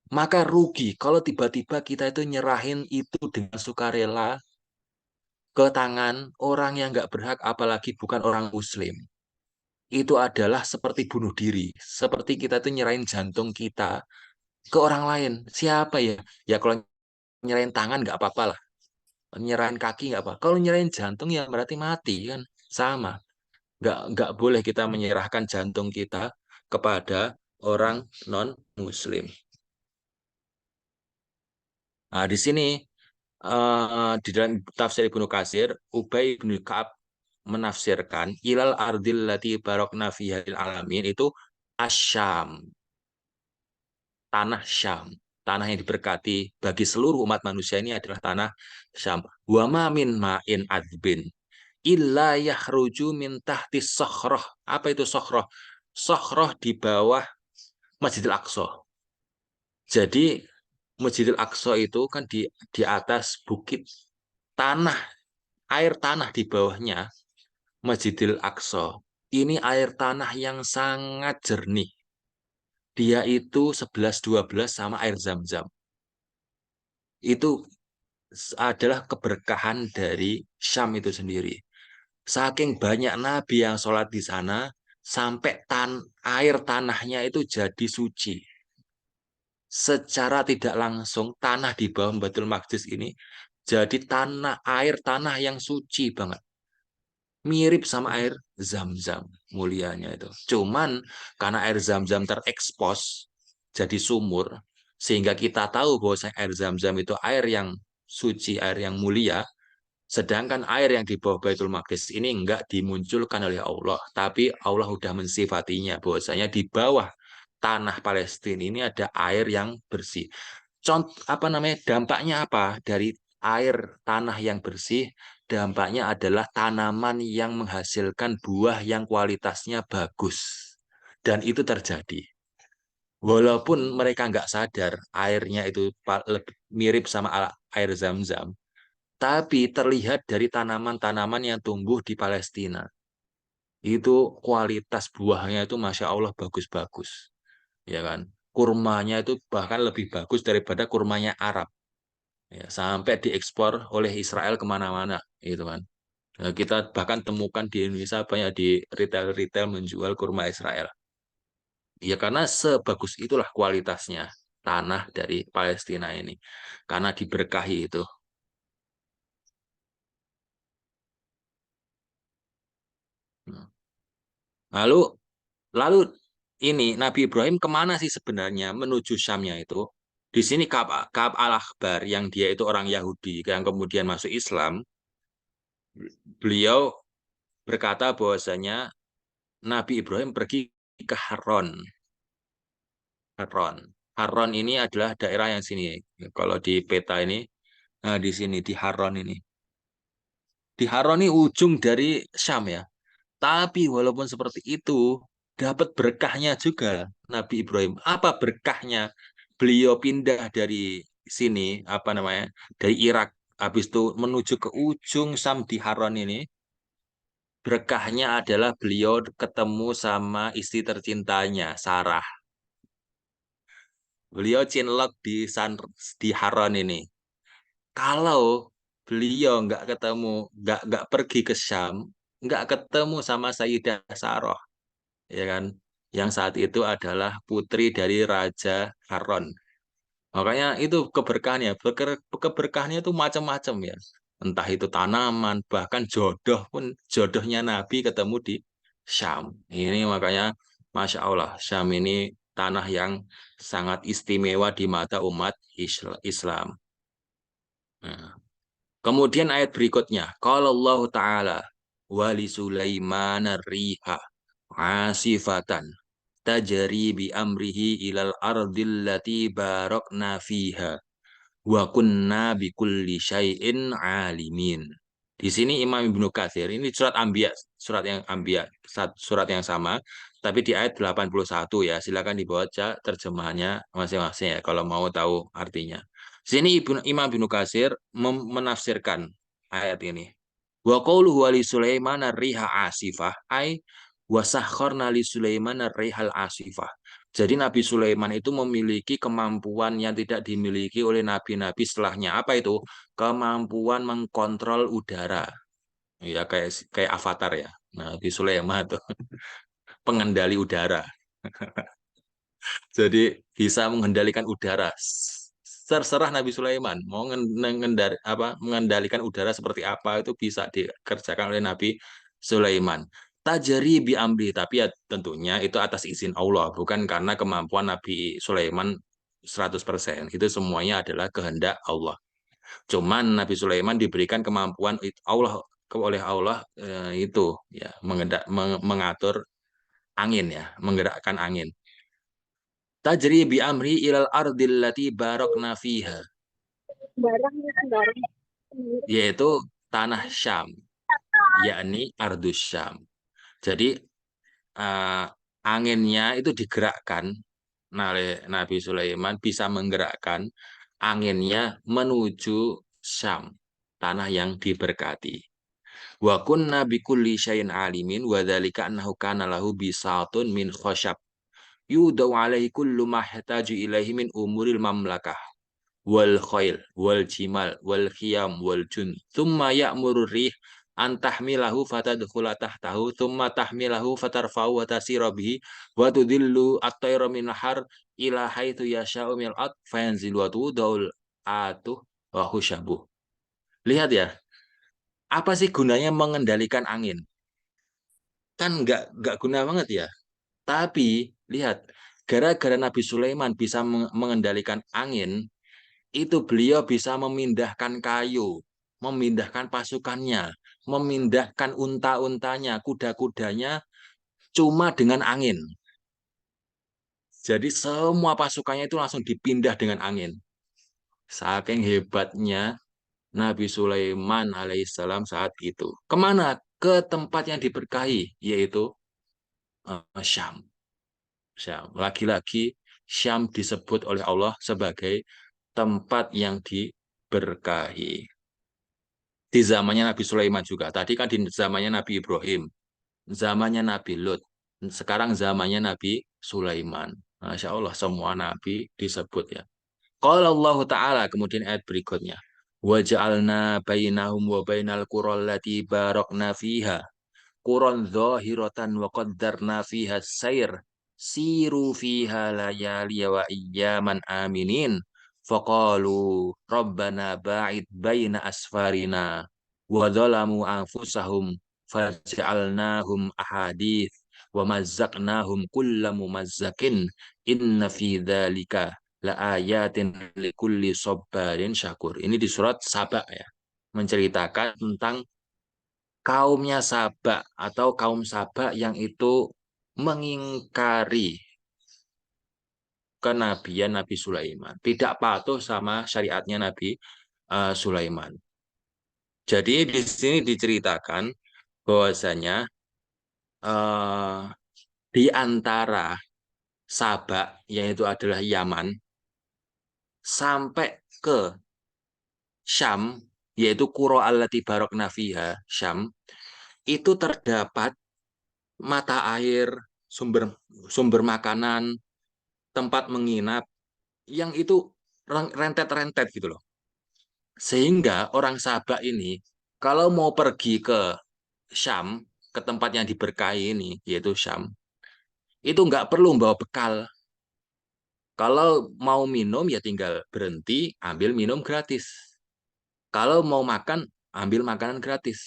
Speaker 2: Maka rugi kalau tiba-tiba kita itu nyerahin itu dengan sukarela ke tangan orang yang nggak berhak, apalagi bukan orang Muslim. Itu adalah seperti bunuh diri. Seperti kita itu nyerahin jantung kita ke orang lain. Siapa ya? Ya kalau nyerahin tangan nggak apa-apa lah. Nyerahin kaki nggak apa. Kalau nyerahin jantung ya berarti mati kan. Sama. Nggak boleh kita menyerahkan jantung kita kepada orang non-Muslim. Nah, di sini di dalam tafsir Ibnu Katsir, Ubay bin Ka'ab menafsirkan ilal ardil lati barokna fihal alamin itu asyam, tanah Syam, tanah yang diberkati bagi seluruh umat manusia ini adalah tanah Syam. Wa ma min ma'in adzbin illa yahruju min tahti sokhroh. Apa itu sokhroh? Sokhroh di bawah Masjidil Aqsa. Jadi Masjidil Aqsa itu kan di atas bukit, tanah, air tanah di bawahnya Masjidil Aqsa. Ini air tanah yang sangat jernih. Dia itu 11-12 sama air Zam-Zam. Itu adalah keberkahan dari Syam itu sendiri. Saking banyak nabi yang sholat di sana, sampai air tanahnya itu jadi suci. Secara tidak langsung tanah di bawah Baitul Maqdis ini jadi air tanah yang suci banget. Mirip sama air Zam-Zam mulianya itu. Cuman karena air Zam-Zam terekspos jadi sumur, sehingga kita tahu bahwa air Zam-Zam itu air yang suci, air yang mulia, sedangkan air yang di bawah Baitul Maqdis ini enggak dimunculkan oleh Allah, tapi Allah sudah mensifatinya bahwasanya di bawah tanah Palestina ini ada air yang bersih. Contoh apa namanya? Dampaknya apa dari air tanah yang bersih? Dampaknya adalah tanaman yang menghasilkan buah yang kualitasnya bagus. Dan itu terjadi. Walaupun mereka nggak sadar airnya itu mirip sama air Zam-Zam, tapi terlihat dari tanaman-tanaman yang tumbuh di Palestina. Itu kualitas buahnya itu Masya Allah bagus-bagus. Ya kan? Kurmanya itu bahkan lebih bagus daripada kurmanya Arab. Ya, sampai diekspor oleh Israel kemana-mana. Gitu kan. Nah, kita bahkan temukan di Indonesia banyak di retail-retail menjual kurma Israel. Ya karena sebagus itulah kualitasnya tanah dari Palestina ini. Karena diberkahi itu. Nah, Lalu lalu ini Nabi Ibrahim kemana sih sebenarnya menuju Syamnya itu? Di sini Ka'ab al-Akhbar yang dia itu orang Yahudi yang kemudian masuk Islam, beliau berkata bahwasanya Nabi Ibrahim pergi ke Haron. Haron. Haron ini adalah daerah yang sini. Kalau di peta ini, nah di sini di Haron ini. Di Haron ini ujung dari Syam ya. Tapi walaupun seperti itu, dapat berkahnya juga Nabi Ibrahim. Apa berkahnya? Beliau pindah dari sini, apa namanya, dari Irak, habis itu menuju ke ujung Syam di Haron ini. Berkahnya adalah beliau ketemu sama istri tercintanya, Sarah. Beliau cinlok di Haron ini. Kalau beliau nggak pergi ke Syam, nggak ketemu sama Sayyidah Sarah, ya kan? Yang saat itu adalah putri dari Raja Haron. Makanya itu keberkahannya, keberkahannya itu macam-macam ya. Entah itu tanaman, bahkan jodoh pun jodohnya Nabi ketemu di Syam. Ini makanya Masya Allah, Syam ini tanah yang sangat istimewa di mata umat Islam. Nah, kemudian ayat berikutnya, kalau Allah Ta'ala wali Sulaiman riha asifatan tajri bi amrihi ilal ardil lati barakna fiha wa kunna bi kulli syai'in alimin. Di sini Imam Ibnu Katsir ini surat yang sama tapi di ayat 81 ya. Silakan dibaca terjemahannya masing-masing ya kalau mau tahu artinya. Di sini Imam Ibnu Katsir menafsirkan ayat ini. Wa qauluhu li Sulaiman riha asifah ai wa sakharna li Sulaiman rihal asifah. Jadi Nabi Sulaiman itu memiliki kemampuan yang tidak dimiliki oleh nabi-nabi setelahnya. Apa itu? Kemampuan mengkontrol udara. Ya kayak kayak Avatar ya. Nabi Sulaiman itu pengendali udara. Jadi bisa mengendalikan udara. Terserah Nabi Sulaiman mau mengendalikan udara seperti apa itu bisa dikerjakan oleh Nabi Sulaiman. Tajari bi amri, tapi ya tentunya itu atas izin Allah, bukan karena kemampuan Nabi Sulaiman 100%. Itu semuanya adalah kehendak Allah. Cuman Nabi Sulaiman diberikan kemampuan Allah oleh Allah itu ya mengatur angin ya, menggerakkan angin. Tajri bi amri ilal ardil lati barokna fiha,
Speaker 3: Barangnya barang.
Speaker 2: yaitu tanah Syam, yakni Ardus Syam. Jadi eh, anginnya itu digerakkan oleh Nabi Sulaiman bisa menggerakkan anginnya menuju Syam, tanah yang diberkati. Wa kunna bi kulli syai'in alimin wa dzalika annahu kana lahu bisatun min khasyab yudau alaihi kullu ma yahtaju ilaihi min umuril mamlakah wal khail wal jimal wal khiyam wal jun thumma ya'muru rih antahmilahu fatadkhula tahtahu thumma tahmilahu fatarfa'u wa tasira bihi wa tudillu at-tayra min har ila haitsu yasha'u min al-ard fayanzilu wa tudaul atuh wa husyabuh. Lihat ya, apa sih gunanya mengendalikan angin? Kan nggak guna banget ya. Tapi lihat, gara-gara Nabi Sulaiman bisa mengendalikan angin, itu beliau bisa memindahkan kayu, memindahkan pasukannya, memindahkan unta-untanya, kuda-kudanya cuma dengan angin. Jadi semua pasukannya itu langsung dipindah dengan angin. Saking hebatnya Nabi Sulaiman alaihissalam saat itu. Kemana? Ke tempat yang diberkahi, yaitu Syam. Syam. Lagi-lagi Syam disebut oleh Allah sebagai tempat yang diberkahi. Di zamannya Nabi Sulaiman juga. Tadi kan di zamannya Nabi Ibrahim, zamannya Nabi Lut, sekarang zamannya Nabi Sulaiman. Masya Allah, semua Nabi disebut ya. Qala Allah Ta'ala, kemudian ayat berikutnya. وَجَعَلْنَا بَيْنَهُمْ وَبَيْنَ الْقُرَى الَّتِي بَارَكْنَا فِيهَا قُرًى ظَاهِرَةً وَقَدَّرْنَا فِيهَا السَّيْرَ سِيرُوا فِيهَا لَيَالِيَ وَأَيَّامًا آمِنِينَ فَقَالُوا رَبَّنَا بَاعِدْ بَيْنَ أَسْفَارِنَا وَظَلَمُوا أَنفُسَهُمْ فَجَعَلْنَاهُمْ أَحَادِيثَ وَمَزَّقْنَاهُمْ كُلَّ مُمَزَّقٍ إِنَّ فِي ذَلِكَ laayatin likulli sabbarin syakur. Ini di surat Saba ya. Menceritakan tentang kaumnya Saba atau kaum Saba yang itu mengingkari kenabian Nabi Sulaiman. Tidak patuh sama syariatnya Nabi Sulaiman. Jadi di sini diceritakan bahwasanya eh, di antara Saba, yaitu adalah Yaman, sampai ke Syam, yaitu Qura allati barokna fiha, Syam, itu terdapat mata air, sumber sumber makanan, tempat menginap yang itu rentet-rentet gitu loh. Sehingga orang Sabak ini kalau mau pergi ke Syam, ke tempat yang diberkahi ini, yaitu Syam, itu nggak perlu bawa bekal. Kalau mau minum ya tinggal berhenti, ambil minum gratis. Kalau mau makan, ambil makanan gratis.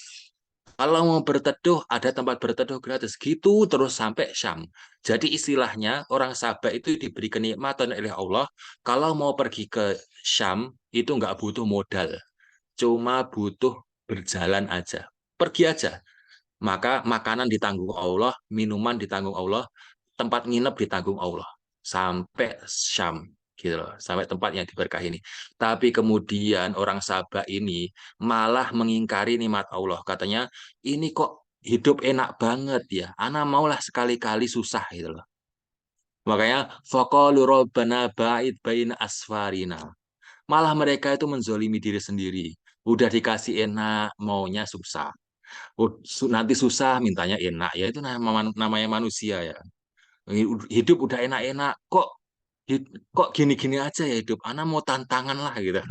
Speaker 2: Kalau mau berteduh, ada tempat berteduh gratis. Gitu terus sampai Syam. Jadi istilahnya orang Sabah itu diberi kenikmatan oleh Allah. Kalau mau pergi ke Syam, itu nggak butuh modal. Cuma butuh berjalan aja. Pergi aja. Maka makanan ditanggung Allah, minuman ditanggung Allah, tempat nginep ditanggung Allah. Sampai Syam. Gitu loh, sampai tempat yang diberkahi ini. Tapi kemudian orang Sabah ini malah mengingkari nikmat Allah. Katanya, ini kok hidup enak banget ya. Ana maulah sekali-kali susah gitu loh. Makanya faqalu rabbana ba'id baina asfarina. Malah mereka itu menzolimi diri sendiri. Udah dikasih enak, maunya susah. Nanti susah, mintanya enak. Ya itu namanya manusia ya. Hidup udah enak-enak, kok gini-gini aja ya hidup. Ana mau tantangan lah gitu.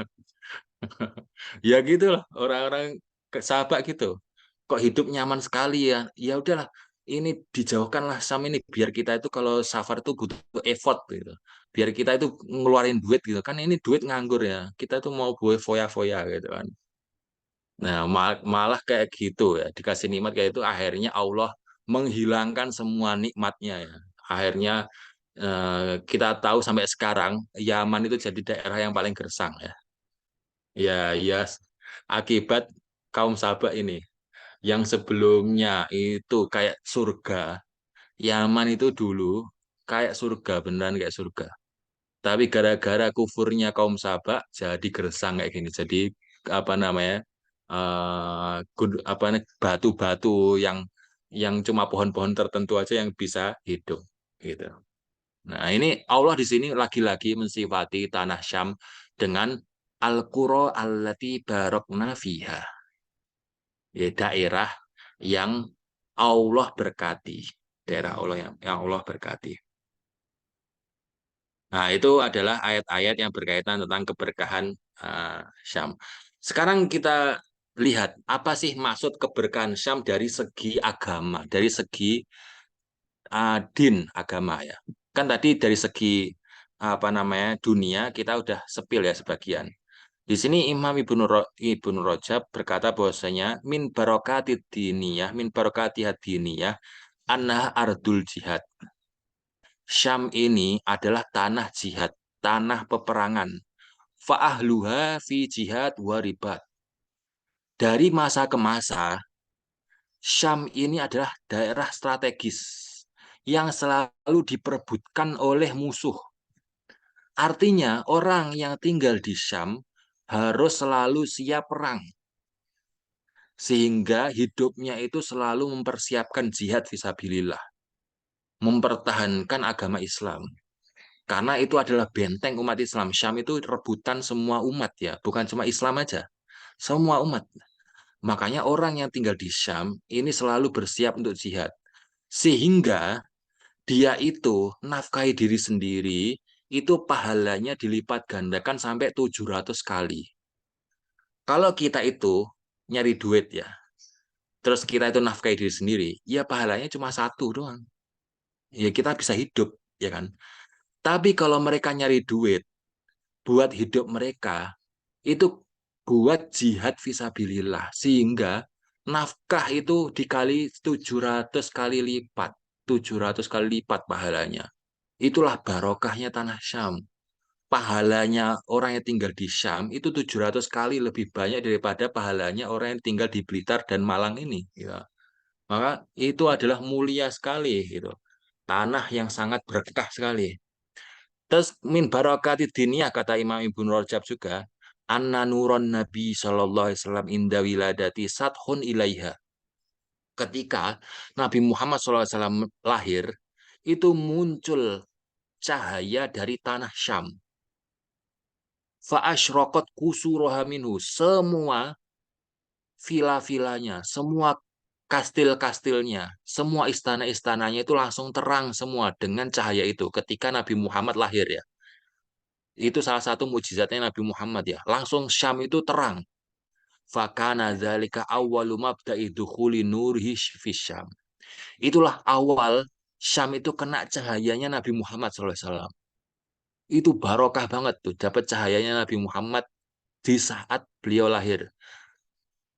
Speaker 2: Ya gitu loh, orang-orang sahabat gitu. Kok hidup nyaman sekali ya? Ya udahlah, ini dijauhkanlah sama ini biar kita itu kalau safar itu butuh effort gitu. Biar kita itu ngeluarin duit gitu. Kan ini duit nganggur ya. Kita tuh mau buat foya-foya gitu kan. Nah, malah kayak gitu ya, dikasih nikmat kayak itu akhirnya Allah menghilangkan semua nikmatnya ya. Akhirnya kita tahu sampai sekarang Yaman itu jadi daerah yang paling gersang ya. Ya, ya akibat kaum Sabak ini yang sebelumnya itu kayak surga. Yaman itu dulu kayak surga, beneran kayak surga. Tapi gara-gara kufurnya kaum Sabak jadi gersang kayak gini. Jadi apa namanya? Apa batu-batu yang cuma pohon-pohon tertentu aja yang bisa hidup gitu. Nah, ini Allah di sini lagi-lagi mensifati tanah Syam dengan Al-Qura allati barokna fiha. Ya, daerah yang Allah berkati. Daerah Allah yang Allah berkati. Nah, itu adalah ayat-ayat yang berkaitan tentang keberkahan Syam. Sekarang kita lihat apa sih maksud keberkahan Syam dari segi agama, dari segi din agama ya. Kan tadi dari segi apa namanya dunia kita udah sepil ya sebagian. Di sini Imam Ibnu Rajab berkata bahwasanya min barokati diniyah anah ardul jihad. Syam ini adalah tanah jihad, tanah peperangan. Fa'ahluha fi jihad waribat. Dari masa ke masa, Syam ini adalah daerah strategis yang selalu diperebutkan oleh musuh. Artinya, orang yang tinggal di Syam harus selalu siap perang. Sehingga hidupnya itu selalu mempersiapkan jihad fisabilillah. Mempertahankan agama Islam. Karena itu adalah benteng umat Islam. Syam itu rebutan semua umat ya. Bukan cuma Islam aja. Semua umat. Makanya orang yang tinggal di Syam ini selalu bersiap untuk jihad. Sehingga dia itu nafkahi diri sendiri, itu pahalanya dilipat gandakan sampai 700 kali. Kalau kita itu nyari duit ya, terus kita itu nafkahi diri sendiri, ya pahalanya cuma satu doang. Ya kita bisa hidup, ya kan? Tapi kalau mereka nyari duit, buat hidup mereka, itu buat jihad fisabilillah. Sehingga nafkah itu dikali 700 kali lipat. 700 kali lipat pahalanya. Itulah barokahnya tanah Syam. Pahalanya orang yang tinggal di Syam itu 700 kali lebih banyak daripada pahalanya orang yang tinggal di Blitar dan Malang ini. Ya. Maka itu adalah mulia sekali. Gitu. Tanah yang sangat berkah sekali. Terus min barokati diniyah kata Imam Ibnu Rajab juga. Anna nuron Nabi Shallallahu Alaihi Wasallam inda wiladati sathun ilaiha. Ketika Nabi Muhammad SAW lahir, itu muncul cahaya dari tanah Syam. Fa'ashraqat kusuroha minhu. Semua villa-villanya, semua kastil-kastilnya, semua istana-istananya itu langsung terang semua dengan cahaya itu ketika Nabi Muhammad lahir ya. Itu salah satu mukjizatnya Nabi Muhammad ya. Langsung Syam itu terang. Fakana dzalika awwalu mabda'i dukhuli nurihi Syam. Itulah awal Syam itu kena cahayanya Nabi Muhammad SAW. Itu barokah banget tuh dapat cahayanya Nabi Muhammad di saat beliau lahir.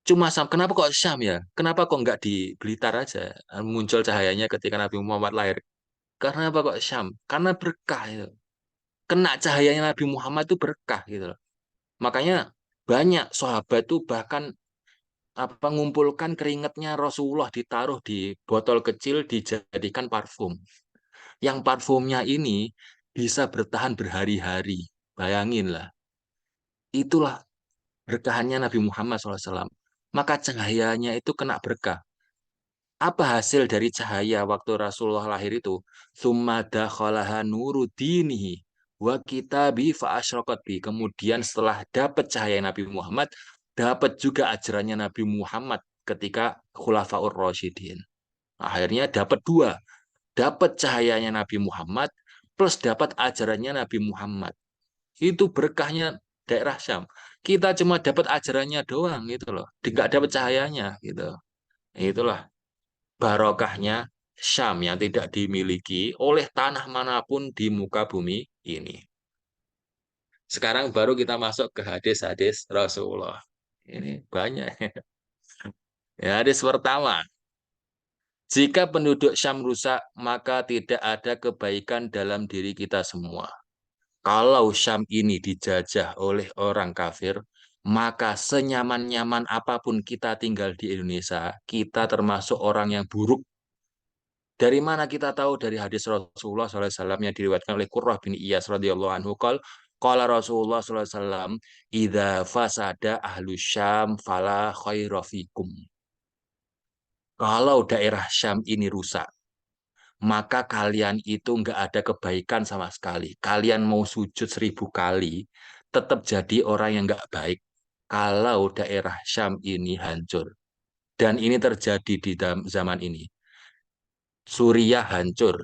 Speaker 2: Cuma Syam, kenapa kok Syam ya? Kenapa kok nggak di Blitar aja muncul cahayanya ketika Nabi Muhammad lahir? Karena apa kok Syam? Karena berkah itu. Kena cahayanya Nabi Muhammad itu berkah gitu loh. Makanya banyak sahabat tuh bahkan apa mengumpulkan keringatnya Rasulullah ditaruh di botol kecil dijadikan parfum. Yang parfumnya ini bisa bertahan berhari-hari. Bayangin lah. Itulah berkahannya Nabi Muhammad SAW. Maka cahayanya itu kena berkah. Apa hasil dari cahaya waktu Rasulullah lahir itu? Tsumma dakhalaha nuru dinihi wa kitabi fa asyraqat bi. Kemudian setelah dapat cahaya Nabi Muhammad, dapat juga ajarannya Nabi Muhammad ketika Khulafaur Rasyidin. Akhirnya dapat dua, dapat cahayanya Nabi Muhammad plus dapat ajarannya Nabi Muhammad. Itu berkahnya daerah Syam. Kita cuma dapat ajarannya doang gitu loh, nggak dapat cahayanya gitu. Itulah barokahnya Syam yang tidak dimiliki oleh tanah manapun di muka bumi ini. Sekarang baru kita masuk ke hadis-hadis Rasulullah. Ini banyak. Ya, hadis pertama. Jika penduduk Syam rusak, maka tidak ada kebaikan dalam diri kita semua. Kalau Syam ini dijajah oleh orang kafir, maka senyaman-nyaman apapun kita tinggal di Indonesia, kita termasuk orang yang buruk. Dari mana kita tahu? Dari hadis Rasulullah SAW yang diriwayatkan oleh Qurrah bin Iyas radhiyallahu anhu. Qala Rasulullah SAW, "Idza fasada ahlu Syam fala khaira fikum." Kalau daerah Syam ini rusak, maka kalian itu nggak ada kebaikan sama sekali. Kalian mau sujud 1000 kali, tetap jadi orang yang nggak baik. Kalau daerah Syam ini hancur. Dan ini terjadi di zaman ini. Suriah hancur.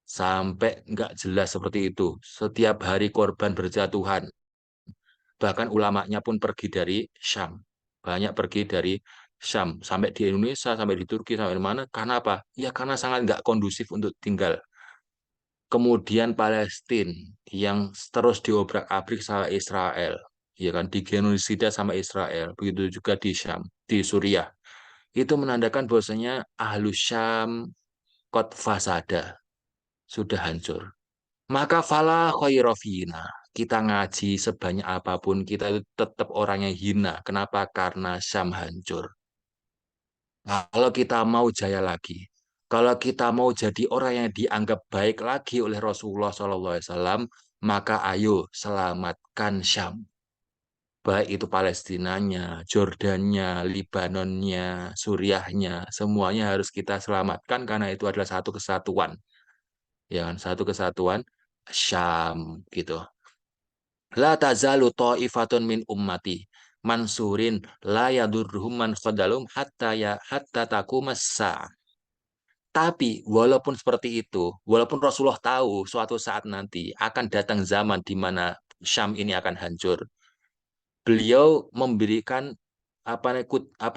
Speaker 2: Sampai nggak jelas seperti itu. Setiap hari korban berjatuhan. Bahkan ulamanya pun pergi dari Syam. Banyak pergi dari Syam sampai di Indonesia, sampai di Turki, sampai di mana? Karena apa? Ya karena sangat nggak kondusif untuk tinggal. Kemudian Palestina yang terus diobrak-abrik sama Israel, ya kan, digenosida sama Israel. Begitu juga di Syam, di Suriah. Itu menandakan bahwasanya Ahlus Syam qad fasada, sudah hancur. Maka fala khaira fina. Kita ngaji sebanyak apapun, kita itu tetap orang yang hina. Kenapa? Karena Syam hancur. Kalau kita mau jaya lagi, kalau kita mau jadi orang yang dianggap baik lagi oleh Rasulullah SAW, maka ayo selamatkan Syam. Baik itu Palestinanya, Jordannya, Libanonnya, Suriahnya, semuanya harus kita selamatkan karena itu adalah satu kesatuan. Ya kan? Satu kesatuan Syam gitu. La tazalu ta'ifatun min ummati mansurin la yadurruhum man khadalum hatta taqumas sa'ah. Tapi walaupun seperti itu, walaupun Rasulullah tahu suatu saat nanti akan datang zaman di mana Syam ini akan hancur, beliau memberikan apa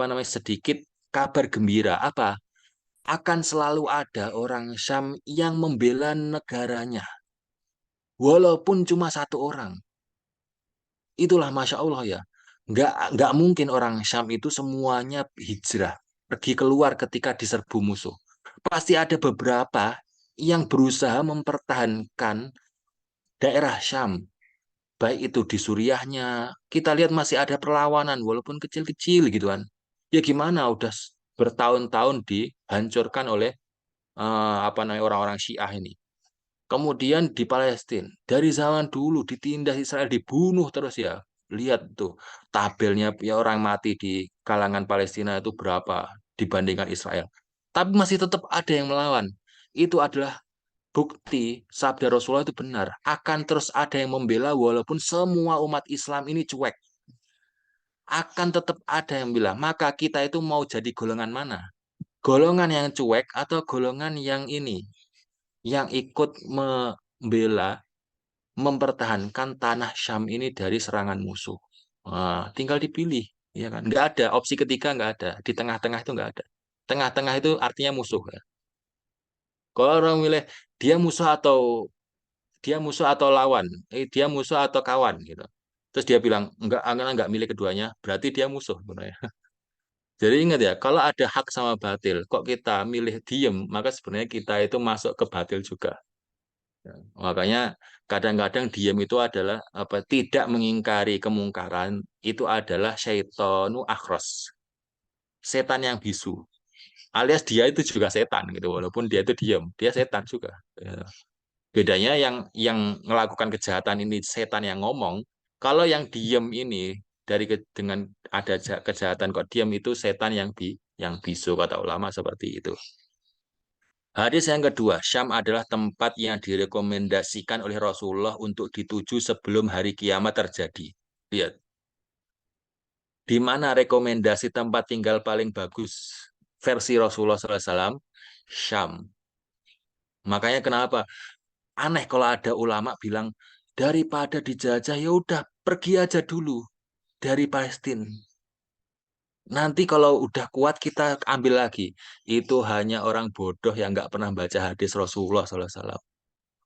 Speaker 2: namanya sedikit kabar gembira apa? Akan selalu ada orang Syam yang membela negaranya, walaupun cuma satu orang. Itulah Masya Allah ya. Nggak mungkin orang Syam itu semuanya hijrah, pergi keluar ketika diserbu musuh. Pasti ada beberapa yang berusaha mempertahankan daerah Syam. Baik itu di Suriahnya, kita lihat masih ada perlawanan, walaupun kecil-kecil gitu kan. Ya gimana, udah bertahun-tahun dihancurkan oleh apa namanya orang-orang Syiah ini. Kemudian di Palestina, dari zaman dulu ditindas Israel, dibunuh terus ya. Lihat tuh tabelnya ya orang mati di kalangan Palestina itu berapa dibandingkan Israel. Tapi masih tetap ada yang melawan. Itu adalah bukti sabda Rasulullah itu benar. Akan terus ada yang membela walaupun semua umat Islam ini cuek. Akan tetap ada yang bilang, maka kita itu mau jadi golongan mana? Golongan yang cuek atau golongan yang ini? Yang ikut membela mempertahankan tanah Syam ini dari serangan musuh. Wah, tinggal dipilih, ya kan? Nggak ada opsi ketiga, nggak ada. Di tengah-tengah itu nggak ada. Tengah-tengah itu artinya musuh. Ya. Kalau orang milih dia musuh atau lawan, dia musuh atau kawan gitu. Terus dia bilang enggak milih keduanya, berarti dia musuh sebenarnya. Jadi ingat ya, kalau ada hak sama batil, kok kita milih diem, maka sebenarnya kita itu masuk ke batil juga. Ya, makanya kadang-kadang diam itu adalah apa tidak mengingkari kemungkaran itu adalah syaitonu akhros, setan yang bisu. Alias dia itu juga setan gitu walaupun dia itu diam, dia setan juga. Ya. Bedanya yang melakukan kejahatan ini setan yang ngomong, kalau yang diam ini dengan ada kejahatan kok diam itu setan yang bisu kata ulama seperti itu. Hadis yang kedua, Syam adalah tempat yang direkomendasikan oleh Rasulullah untuk dituju sebelum hari kiamat terjadi. Lihat, di mana rekomendasi tempat tinggal paling bagus versi Rasulullah SAW? Syam. Makanya kenapa? Aneh kalau ada ulama bilang, daripada dijajah, ya udah pergi aja dulu dari Palestina. Nanti kalau udah kuat kita ambil lagi. Itu hanya orang bodoh yang nggak pernah baca hadis Rasulullah SAW.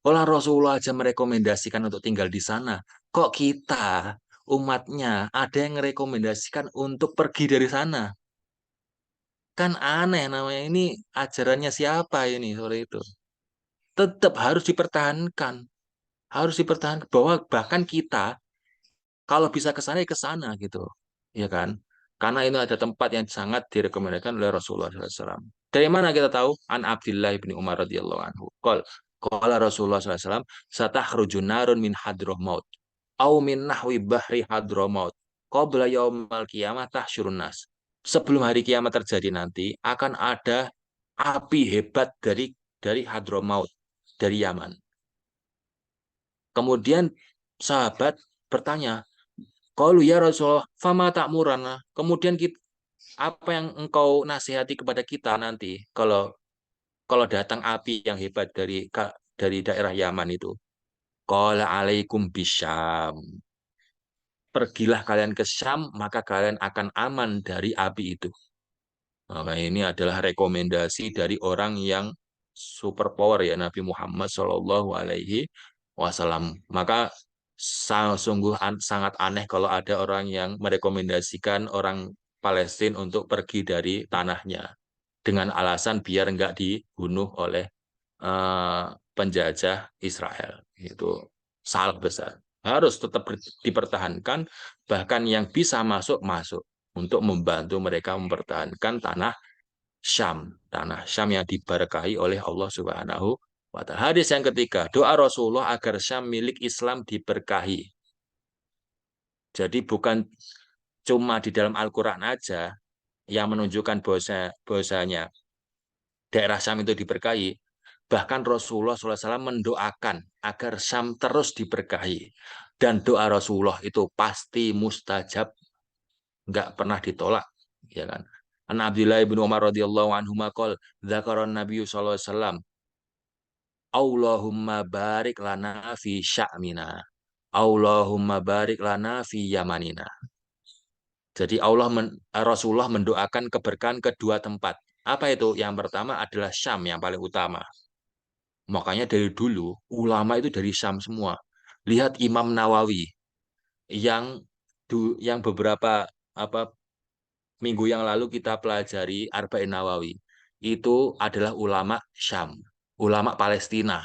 Speaker 2: Orang Rasulullah aja merekomendasikan untuk tinggal di sana. Kok kita, umatnya, ada yang merekomendasikan untuk pergi dari sana? Kan aneh namanya ini ajarannya siapa ini sore itu. Tetap harus dipertahankan. Harus dipertahankan bahwa bahkan kita kalau bisa ke sana ya ke sana gitu. Ya kan? Karena itu ada tempat yang sangat direkomendasikan oleh Rasulullah SAW. Dari mana kita tahu? An Abdullah bin Umar radhiyallahu anhu. Qala Rasulullah SAW, "Satahruju narun min hadromaut au min nahwi bahri hadramaut qabla yaumal qiyamah tahsyurun nas." Sebelum hari kiamat terjadi nanti akan ada api hebat dari Hadramaut, dari Yaman. Kemudian sahabat bertanya, "Qalu ya Rasulullah, fama ta'murana?" Kemudian apa yang engkau nasihati kepada kita nanti kalau kalau datang api yang hebat dari daerah Yaman itu? Qala alaikum bisyam. pergilah kalian ke Syam, maka kalian akan aman dari api itu. Maka ini adalah rekomendasi dari orang yang super power ya, Nabi Muhammad Shallallahu Alaihi Wasallam. Maka sungguh sangat aneh kalau ada orang yang merekomendasikan orang Palestina untuk pergi dari tanahnya dengan alasan biar nggak dibunuh oleh eh, penjajah Israel. Itu salah besar. Harus tetap dipertahankan, bahkan yang bisa masuk masuk untuk membantu mereka mempertahankan tanah Syam yang diberkahi oleh Allah Subhanahu wa Ta'ala. Hadis yang ketiga, doa Rasulullah agar Syam milik Islam diberkahi. Jadi bukan cuma di dalam Al-Quran aja yang menunjukkan bahwasanya daerah Syam itu diberkahi. Bahkan Rasulullah SAW mendoakan agar Syam terus diberkahi. Dan doa Rasulullah itu pasti mustajab, nggak pernah ditolak, ya kan? An Abdullah bin Umar radhiyallahu anhu maqal, dzakaran Nabi sallallahu alaihi wasallam, Allahumma barik lana fi sya'mina. Allahumma barik lana fi yamanina. Jadi Rasulullah mendoakan keberkahan kedua tempat. Apa itu? Yang pertama adalah Syam yang paling utama. Makanya dari dulu ulama itu dari Syam semua. Lihat Imam Nawawi yang yang beberapa apa minggu yang lalu kita pelajari Arba'in Nawawi. Itu adalah ulama Syam, ulama Palestina,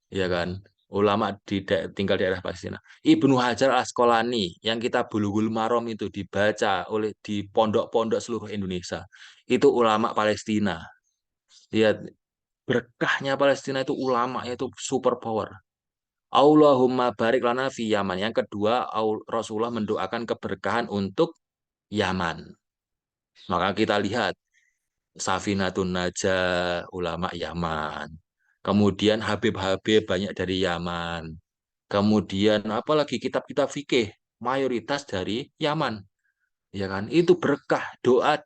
Speaker 2: ya kan? Ulama tinggal di daerah Palestina. Ibnu Hajar Al-Asqalani yang kita Bulughul Maram itu dibaca oleh di pondok-pondok seluruh Indonesia. Itu ulama Palestina. Lihat berkahnya Palestina itu ulamanya itu super power. Allahumma barik lana fi Yaman. Yang kedua, Rasulullah mendoakan keberkahan untuk Yaman. Maka kita lihat Safinatun Najah, ulama Yaman. Kemudian Habib-Habib banyak dari Yaman. Kemudian apalagi kitab-kitab fikih mayoritas dari Yaman. Ya kan? Itu berkah doa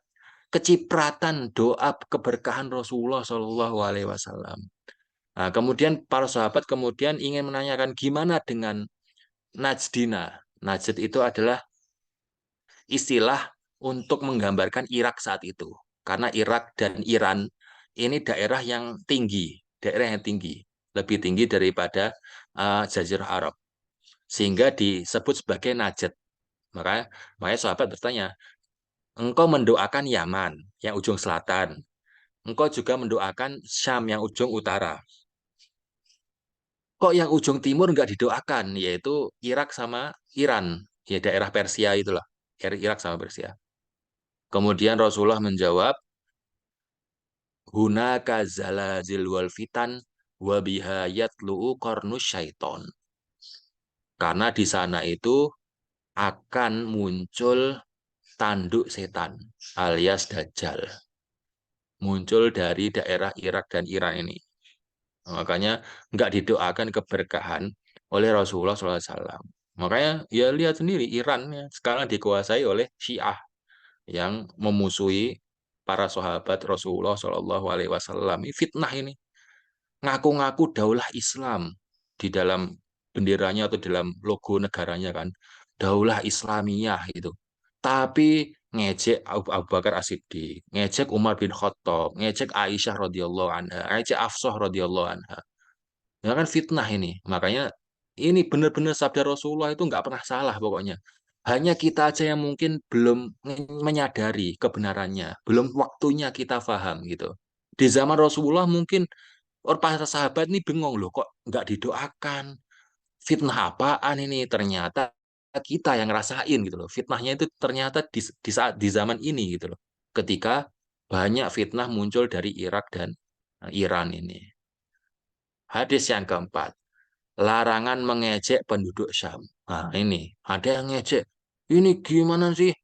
Speaker 2: kecipratan doa keberkahan Rasulullah Shallallahu Alaihi Wasallam. Nah, kemudian para sahabat kemudian ingin menanyakan gimana dengan Najdina. Najd itu adalah istilah untuk menggambarkan Irak saat itu. Karena Irak dan Iran ini daerah yang tinggi, lebih tinggi daripada Jazirah Arab, sehingga disebut sebagai Najd. Makanya sahabat bertanya, engkau mendoakan Yaman yang ujung selatan, engkau juga mendoakan Syam yang ujung utara. Kok yang ujung timur nggak didoakan, yaitu Irak sama Iran, ya daerah Persia itulah, Irak sama Persia. Kemudian Rasulullah menjawab, hunaka zalazil wal fitan wa biha yatlu'u qarnus syaiton. Karena di sana itu akan muncul tanduk setan alias Dajjal. Muncul dari daerah Irak dan Iran ini. Makanya nggak didoakan keberkahan oleh Rasulullah SAW. Makanya ya lihat sendiri Iran ya, sekarang dikuasai oleh Syiah yang memusuhi para sahabat Rasulullah Shallallahu Alaihi Wasallam. Ini fitnah ini. Ngaku-ngaku daulah Islam di dalam benderanya atau dalam logo negaranya kan, daulah Islamiyah itu. Tapi ngejek Abu Bakar As-Siddiq, ngejek Umar bin Khattab, ngejek Aisyah radhiyallahu anha, ngejek Hafsah radhiyallahu anha. Ya kan fitnah ini. Makanya ini benar-benar sabda Rasulullah itu nggak pernah salah pokoknya. Hanya kita aja yang mungkin belum menyadari kebenarannya, belum waktunya kita paham gitu. Di zaman Rasulullah mungkin para sahabat ini bingung loh, kok nggak didoakan? Fitnah apaan ini? Ternyata kita yang ngerasain gitu loh. Fitnahnya itu ternyata di saat di zaman ini gitu loh. Ketika banyak fitnah muncul dari Irak dan Iran ini. Hadis yang keempat, larangan mengejek penduduk Syam. Nah, ini ada yang ngejek. Ini gimana sih?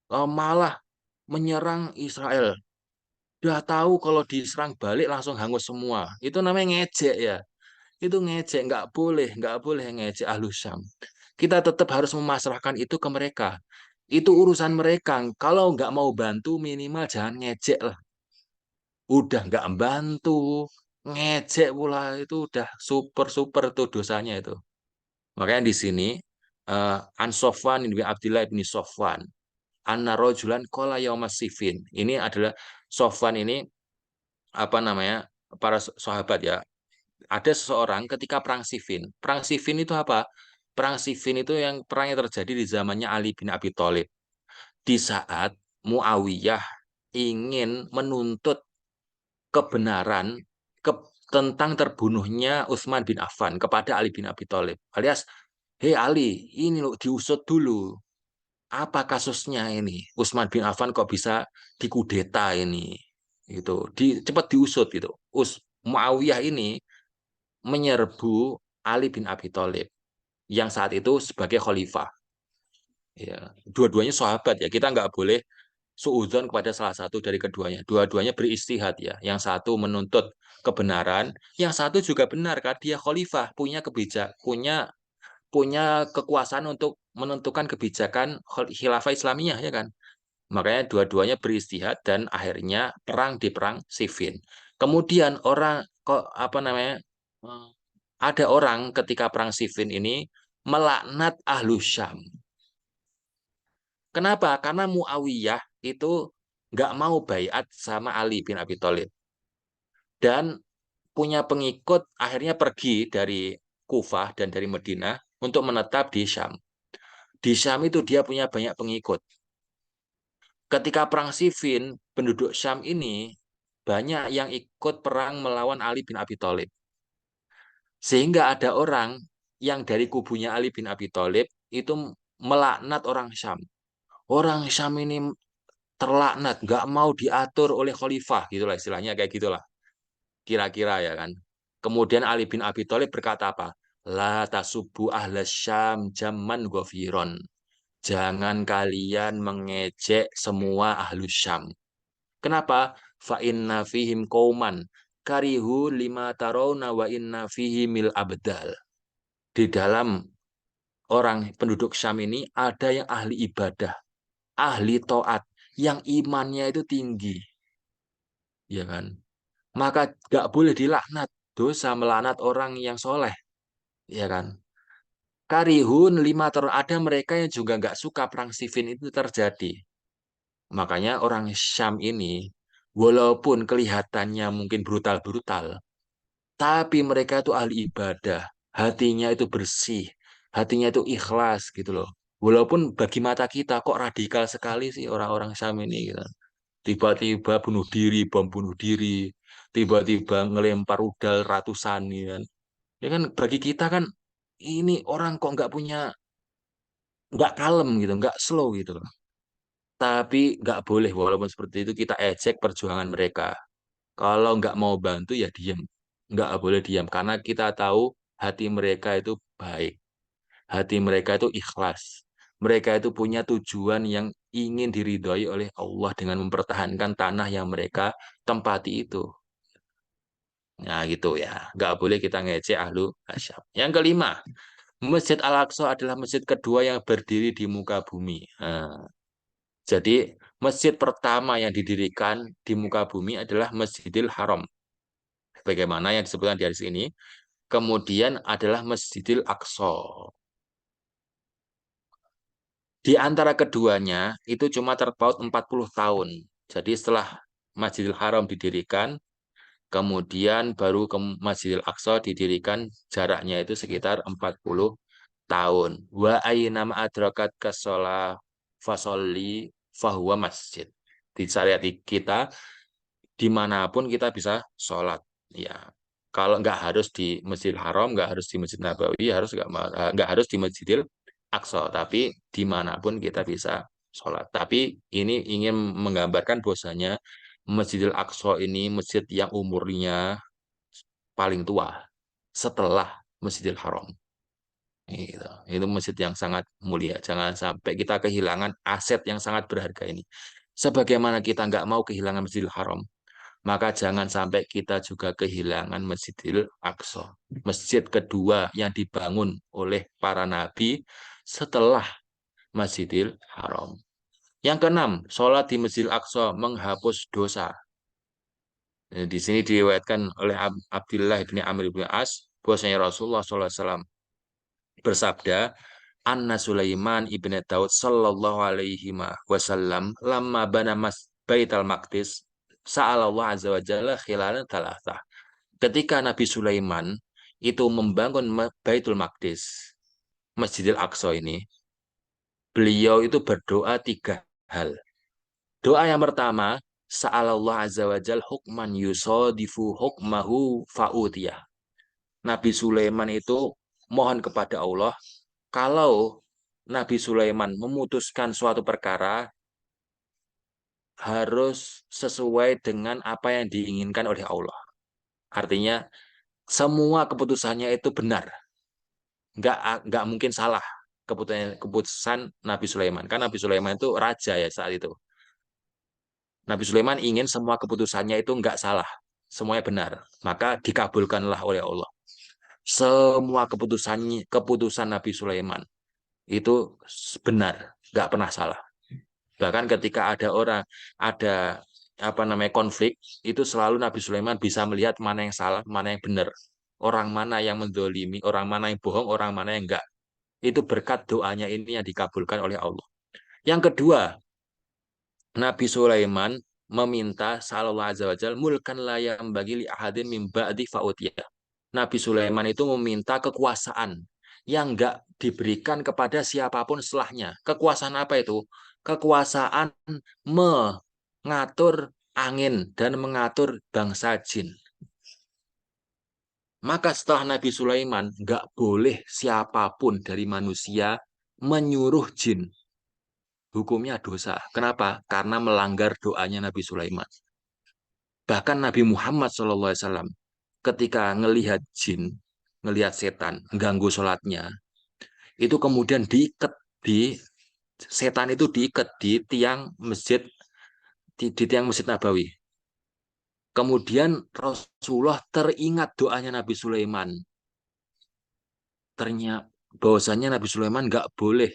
Speaker 2: Malah menyerang Israel. Udah tahu kalau diserang balik langsung hangus semua. Itu namanya ngejek ya. Itu ngejek, nggak boleh ngejek Ahlus Syam. Kita tetap harus memasrahkan itu ke mereka. Itu urusan mereka. Kalau nggak mau bantu, minimal jangan ngejek lah. Udah nggak bantu, ngejek pula itu udah super super tuh dosanya itu. Makanya di sini An Sofwan bin Abdillah bin Sofwan anna rajulan qala yaumas Siffin. Ini adalah Sofwan ini apa namanya? Para sahabat ya. Ada seseorang ketika perang Siffin. Perang Siffin itu apa? Perang Siffin itu yang perang yang terjadi di zamannya Ali bin Abi Thalib. Di saat Muawiyah ingin menuntut kebenaran ke, tentang terbunuhnya Utsman bin Affan kepada Ali bin Abi Thalib. Alias, hei Ali, ini loh diusut dulu. Apa kasusnya ini? Utsman bin Affan kok bisa dikudeta ini? Gitu. Cepat diusut gitu. Muawiyah ini menyerbu Ali bin Abi Thalib yang saat itu sebagai khalifah. Ya, dua-duanya sahabat ya. Kita nggak boleh suudzon kepada salah satu dari keduanya. Dua-duanya beristihad ya. Yang satu menuntut kebenaran, yang satu juga benar kan dia khalifah, punya punya kekuasaan untuk menentukan kebijakan khilafah Islamiyah ya kan. Makanya dua-duanya beristihad dan akhirnya perang di perang Siffin. Kemudian orang kok apa namanya? Ada orang ketika perang Siffin ini melaknat Ahlu Syam. Kenapa? Karena Muawiyah itu nggak mau baiat sama Ali bin Abi Thalib. Dan punya pengikut akhirnya pergi dari Kufah dan dari Madinah untuk menetap di Syam. Di Syam itu dia punya banyak pengikut. Ketika perang Siffin, penduduk Syam ini banyak yang ikut perang melawan Ali bin Abi Thalib. Sehingga ada orang yang dari kubunya Ali bin Abi Thalib itu melaknat orang Syam. Orang Syam ini terlaknat, nggak mau diatur oleh khalifah, gitulah istilahnya kayak gitulah. Kira-kira ya kan. Kemudian Ali bin Abi Thalib berkata apa? La tasubbu ahlas Syam zaman ghafiron. Jangan kalian mengejek semua ahlus Syam. Kenapa? Fa inna fihim qauman karihu lima tarawna wa inna fihimil abdal. Di dalam orang penduduk Syam ini ada yang ahli ibadah, ahli taat, yang imannya itu tinggi. Ya kan? Maka gak boleh dilaknat. Dosa melaknat orang yang soleh. Ya kan? Karihun lima tarawna. Ada mereka yang juga gak suka perang Siffin itu terjadi. Makanya orang Syam ini, walaupun kelihatannya mungkin brutal-brutal, tapi mereka itu ahli ibadah, hatinya itu bersih, hatinya itu ikhlas gitu loh. Walaupun bagi mata kita kok radikal sekali sih orang-orang Syam ini gitu. Tiba-tiba bunuh diri, bom bunuh diri, tiba-tiba ngelempar rudal ratusan gitu kan. Ya kan bagi kita kan ini orang kok nggak kalem gitu, nggak slow gitu loh. Tapi nggak boleh walaupun seperti itu kita ejek perjuangan mereka. Kalau nggak mau bantu ya diam. Nggak boleh diam karena kita tahu hati mereka itu baik. Hati mereka itu ikhlas. Mereka itu punya tujuan yang ingin diridhoi oleh Allah dengan mempertahankan tanah yang mereka tempati itu. Nah gitu ya. Nggak boleh kita ngecek ahlu hasyam. Yang kelima, Masjid Al-Aqsa adalah masjid kedua yang berdiri di muka bumi. Nah, jadi masjid pertama yang didirikan di muka bumi adalah Masjidil Haram. Bagaimana yang disebutkan di hadis ini. Kemudian adalah Masjidil Aqsa. Di antara keduanya itu cuma terpaut 40 tahun. Jadi setelah Masjidil Haram didirikan, kemudian baru ke Masjidil Aqsa didirikan, jaraknya itu sekitar 40 tahun. Wa aynama adrakat kasola fasolli fahuwa masjid. Di syariat kita, dimanapun kita bisa sholat. Ya, kalau nggak harus di Masjidil Haram, nggak harus di Masjid Nabawi, nggak harus di Masjidil Aqsa, tapi dimanapun kita bisa sholat. Tapi ini ingin menggambarkan bahwasanya Masjidil Aqsa ini masjid yang umurnya paling tua setelah Masjidil Haram. Gitu. Itu masjid yang sangat mulia. Jangan sampai kita kehilangan aset yang sangat berharga ini. Sebagaimana kita nggak mau kehilangan Masjidil Haram, maka jangan sampai kita juga kehilangan Masjidil Aqsa. Masjid kedua yang dibangun oleh para nabi setelah Masjidil Haram. Yang keenam, sholat di Masjidil Aqsa menghapus dosa. Di sini diriwayatkan oleh Abdullah bin Amr bin As, bahwasanya Rasulullah SAW bersabda, anna Sulaiman ibn Daud sallallahu alaihi wasallam lamma bana Baitul Maqdis sa'alallah azza wa jalla khilalan thalathah. Ketika Nabi Sulaiman itu membangun Baitul Maqdis, Masjidil Aqsa ini, beliau itu berdoa 3 hal. Doa yang pertama, sa'alallah azza wa jalla hukman yusadifu hukmahu fa'utiyah. Nabi Sulaiman itu mohon kepada Allah, kalau Nabi Sulaiman memutuskan suatu perkara harus sesuai dengan apa yang diinginkan oleh Allah. Artinya semua keputusannya itu benar, nggak mungkin salah keputusan Nabi Sulaiman. Kan Nabi Sulaiman itu raja ya saat itu. Nabi Sulaiman ingin semua keputusannya itu nggak salah, semuanya benar. Maka dikabulkanlah oleh Allah. Semua keputusan Nabi Sulaiman itu benar, nggak pernah salah. Bahkan ketika ada apa namanya konflik, itu selalu Nabi Sulaiman bisa melihat mana yang salah, mana yang benar. Orang mana yang mendolimi, orang mana yang bohong, orang mana yang enggak. Itu berkat doanya ini yang dikabulkan oleh Allah. Yang kedua, Nabi Sulaiman meminta sallallahu alaihi wasallam mulkan la yang bagi li ahadin min ba'di fa'utiyah. Nabi Sulaiman itu meminta kekuasaan yang enggak diberikan kepada siapapun setelahnya. Kekuasaan apa itu? Kekuasaan mengatur angin dan mengatur bangsa jin. Maka setelah Nabi Sulaiman, nggak boleh siapapun dari manusia menyuruh jin. Hukumnya dosa. Kenapa? Karena melanggar doanya Nabi Sulaiman. Bahkan Nabi Muhammad SAW ketika ngelihat jin, ngelihat setan, ganggu sholatnya, itu kemudian setan itu diikat di tiang masjid, di tiang Masjid Nabawi. Kemudian Rasulullah teringat doanya Nabi Sulaiman. Ternyata bahwasanya Nabi Sulaiman nggak boleh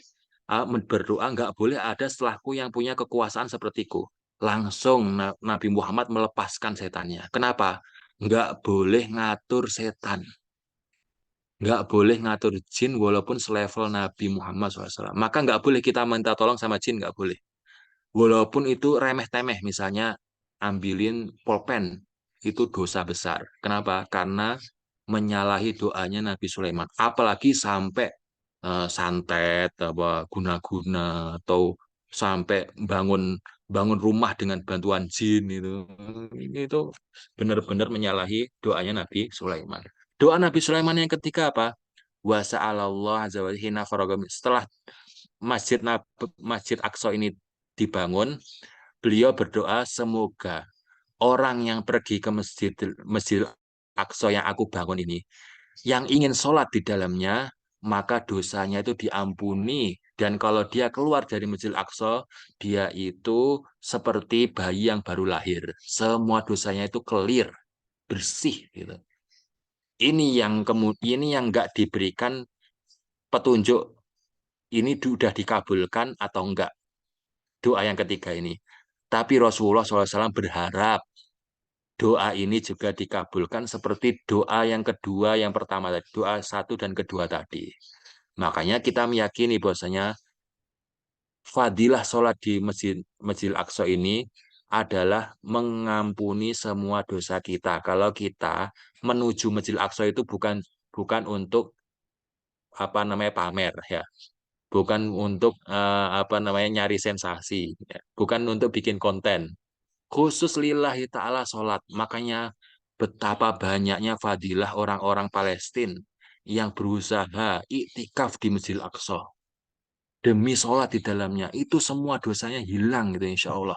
Speaker 2: berdoa, nggak boleh ada setelahku yang punya kekuasaan sepertiku. Langsung Nabi Muhammad melepaskan setannya. Kenapa? Nggak boleh ngatur setan. Nggak boleh ngatur jin walaupun selevel Nabi Muhammad SAW. Maka nggak boleh kita minta tolong sama jin, nggak boleh. Walaupun itu remeh-temeh, misalnya ambilin pulpen, itu dosa besar. Kenapa? Karena menyalahi doanya Nabi Sulaiman. Apalagi sampai santet, apa guna-guna, atau sampai bangun bangun rumah dengan bantuan jin itu benar-benar menyalahi doanya Nabi Sulaiman. Doa Nabi Sulaiman yang ketiga apa? Wa sa'alallah azza wa jalla setelah Masjid Aqsa ini dibangun, beliau berdoa semoga orang yang pergi ke Masjid Aqsa yang aku bangun ini, yang ingin sholat di dalamnya, maka dosanya itu diampuni. Dan kalau dia keluar dari Masjid Aqsa, dia itu seperti bayi yang baru lahir. Semua dosanya itu clear, bersih gitu. Ini yang nggak diberikan petunjuk ini sudah dikabulkan atau enggak. Doa yang ketiga ini. Tapi Rasulullah SAW berharap doa ini juga dikabulkan seperti doa yang kedua, yang pertama tadi, doa 1 dan kedua tadi. Makanya kita meyakini bahwasanya fadilah sholat di Masjid Aqsa ini adalah mengampuni semua dosa kita. Kalau kita menuju Masjid Aqsa itu bukan untuk apa namanya pamer ya, bukan untuk apa namanya nyari sensasi, ya. Bukan untuk bikin konten. Khusus lillahi ta'ala sholat. Makanya betapa banyaknya fadilah orang-orang Palestina yang berusaha iktikaf di Masjidil Aqsa. Demi sholat di dalamnya. Itu semua dosanya hilang gitu insya Allah.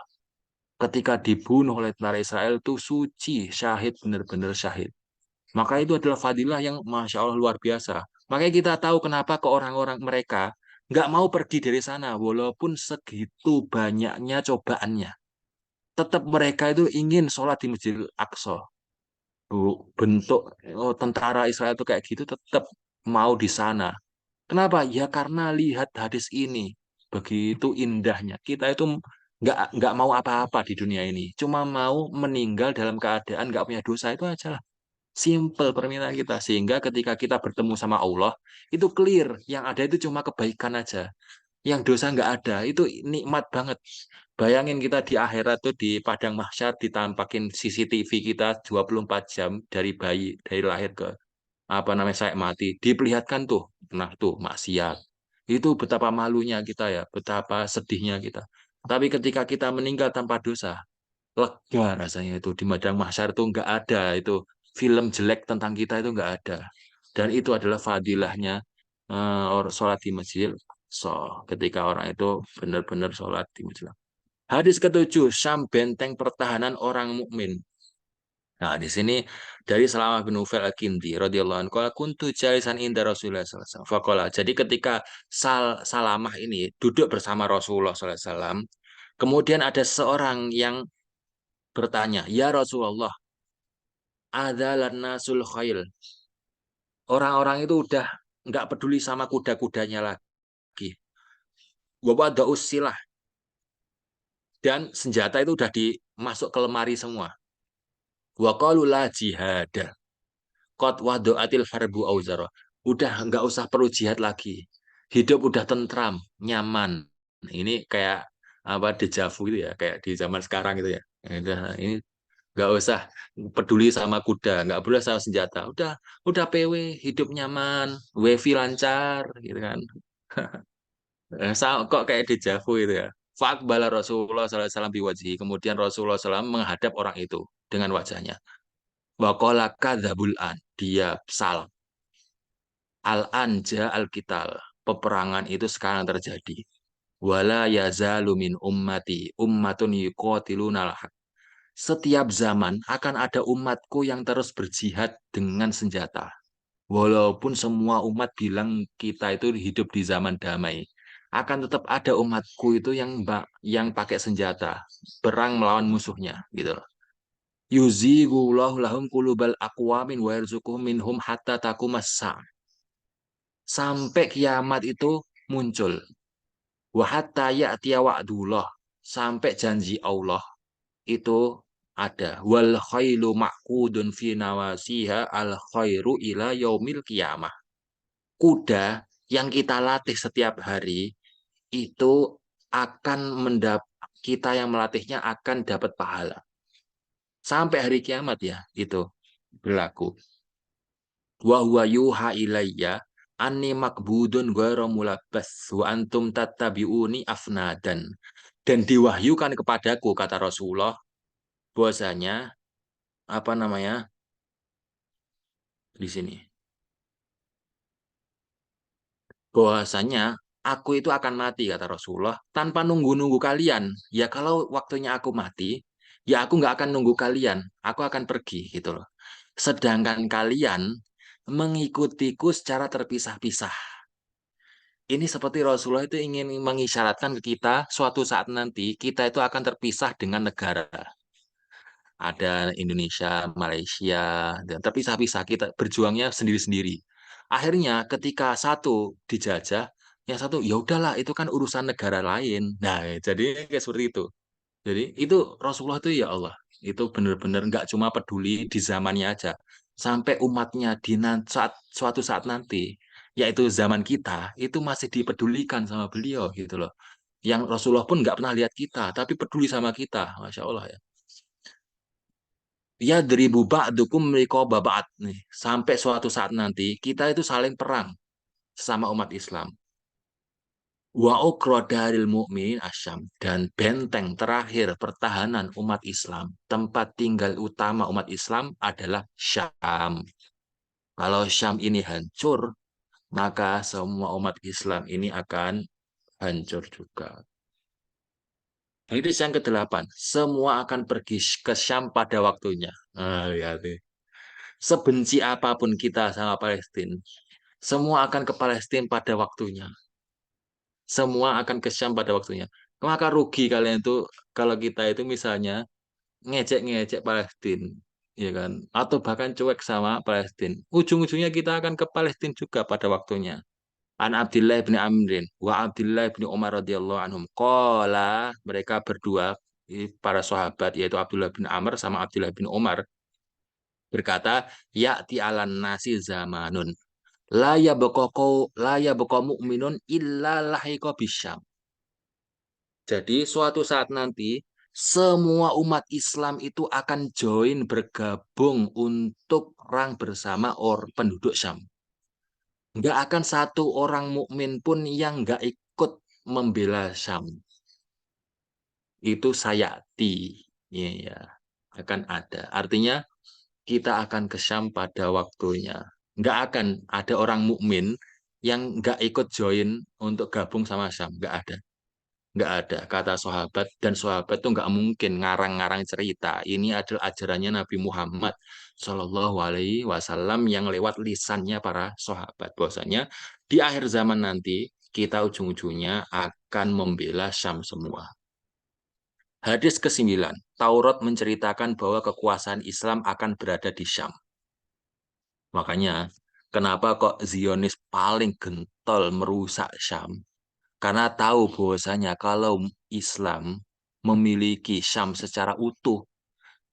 Speaker 2: Ketika dibunuh oleh tentara Israel itu suci, syahid, benar-benar syahid. Maka itu adalah fadilah yang Masya Allah luar biasa. Makanya kita tahu kenapa ke orang-orang mereka nggak mau pergi dari sana. Walaupun segitu banyaknya cobaannya. Tetap mereka itu ingin sholat di Masjidil Aqsa. Bentuk tentara Israel itu kayak gitu tetap mau di sana. Kenapa? Ya karena lihat hadis ini begitu indahnya. Kita itu nggak mau apa-apa di dunia ini. Cuma mau meninggal dalam keadaan nggak punya dosa itu aja lah. Simple permintaan kita. Sehingga ketika kita bertemu sama Allah, itu clear. Yang ada itu cuma kebaikan aja. Yang dosa nggak ada. Itu nikmat banget. Bayangin kita di akhirat tuh di padang mahsyar ditampakin CCTV kita 24 jam dari bayi, dari lahir ke apa namanya saya mati. Diperlihatkan tuh, nah tuh maksiat. Itu betapa malunya kita ya, betapa sedihnya kita. Tapi ketika kita meninggal tanpa dosa, lega rasanya itu di padang mahsyar itu nggak ada itu film jelek tentang kita itu nggak ada. Dan itu adalah fadilahnya orang sholat di masjid. So, ketika orang itu benar-benar sholat di masjid. Hadis ketujuh, Syam benteng pertahanan orang mukmin. Nah, di sini dari Salamah bin Ufail Al-Kindi radhiyallahu anhu, qala kuntu jalisan inda Rasulullah sallallahu alaihi wasallam. Faqala, jadi ketika Salamah ini duduk bersama Rasulullah sallallahu alaihi wasallam, kemudian ada seorang yang bertanya, "Ya Rasulullah, adzalan nasul khail." Orang-orang itu udah nggak peduli sama kuda-kudanya lagi. Wa wada'us silah, dan senjata itu udah dimasuk ke lemari semua. Wa qalu la jihad. Qad wadu'atil harbu auzara. Udah nggak usah perlu jihad lagi. Hidup udah tentram, nyaman. Ini kayak apa dejavu gitu ya, kayak di zaman sekarang gitu ya. Ini nggak usah peduli sama kuda, nggak boleh sama senjata. Udah PW, hidup nyaman, wifi lancar, gitu kan. Kok kayak dejavu itu ya. Faqbala Rasulullah SAW biwajhi. Kemudian Rasulullah SAW menghadap orang itu dengan wajahnya. Waqala kadzabul an. Dia salah. Al-anja al-kital. Peperangan itu sekarang terjadi. Wala yazalu min ummati ummatun yuqatiluna al-haq. Setiap zaman akan ada umatku yang terus berjihad dengan senjata. Walaupun semua umat bilang kita itu hidup di zaman damai, akan tetap ada umatku itu yang pakai senjata, perang melawan musuhnya, gitu loh. Yuzigullahu lahum qulubal aqwamin wa yarzuquhum minhum hatta taqumas sa'a. Sampai kiamat itu muncul. Wa hatta ya'tiya wa'dullah. Sampai janji Allah itu ada. Wal khailu ma'qudun fi nawasiha al khairu ila yaumil qiyamah. Kuda yang kita latih setiap hari itu akan kita yang melatihnya akan dapat pahala sampai hari kiamat ya, itu berlaku. Wa huwa yuha ilayya anni makbudun ghairu mulabbas wa antum tattabi'uni afnadan. Dan diwahyukan kepadaku kata Rasulullah bahwasanya apa namanya di sini, bahwasanya aku itu akan mati kata Rasulullah tanpa nunggu-nunggu kalian. Ya kalau waktunya aku mati, ya aku nggak akan nunggu kalian, aku akan pergi gitu loh. Sedangkan kalian mengikutiku secara terpisah-pisah. Ini seperti Rasulullah itu ingin mengisyaratkan ke kita suatu saat nanti kita itu akan terpisah dengan negara. Ada Indonesia, Malaysia, dan terpisah-pisah kita berjuangnya sendiri-sendiri. Akhirnya ketika satu dijajah, yang satu ya udahlah itu kan urusan negara lain. Nah, jadi kayak seperti itu. Jadi itu Rasulullah itu ya Allah, itu benar-benar nggak cuma peduli di zamannya aja, sampai umatnya saat suatu saat nanti, yaitu zaman kita, itu masih dipedulikan sama beliau gitu loh. Yang Rasulullah pun nggak pernah lihat kita, tapi peduli sama kita, masya Allah ya. Ya dari ba'dukum riqaba ba'd nih. Sampai suatu saat nanti kita itu saling perang sesama umat Islam. Wa ukra daril mu'minin asyam, dan benteng terakhir pertahanan umat Islam, tempat tinggal utama umat Islam adalah Syam. Kalau Syam ini hancur, maka semua umat Islam ini akan hancur juga. Hadis yang kedelapan, semua akan pergi ke Syam pada waktunya. Lihat nih. Sebenci apapun kita sama Palestina, semua akan ke Palestina pada waktunya. Semua akan ke Syam pada waktunya. Maka rugi kalian itu kalau kita itu misalnya ngecek-ngecek Palestina, ya kan? Atau bahkan cuek sama Palestina. Ujung-ujungnya kita akan ke Palestina juga pada waktunya. An Abdullah bin Amrin wa Abdullah bin Umar radhiyallahu anhum. Qala, mereka berdua para sahabat yaitu Abdullah bin Amr sama Abdullah bin Umar berkata, ya'ti alan nasi zamanun la yabqa mu'minun illa lahiqa bisyam. Jadi suatu saat nanti semua umat Islam itu akan join bergabung untuk perang bersama penduduk Syam. Nggak akan satu orang mukmin pun yang nggak ikut membela Syam. Itu sayati, ya, akan ada. Artinya kita akan ke Syam pada waktunya. Nggak akan ada orang mukmin yang nggak ikut join untuk gabung sama Syam. Nggak ada. Nggak ada. Kata sahabat, dan sahabat tuh nggak mungkin ngarang-ngarang cerita. Ini adalah ajarannya Nabi Muhammad Shallallahu Alaihi Wasallam yang lewat lisannya para sahabat. Bahwasanya di akhir zaman nanti kita ujung-ujungnya akan membela Syam semua. Hadis ke-9, Taurat menceritakan bahwa kekuasaan Islam akan berada di Syam. Makanya, kenapa kok Zionis paling gentol merusak Syam? Karena tahu bahwasanya kalau Islam memiliki Syam secara utuh,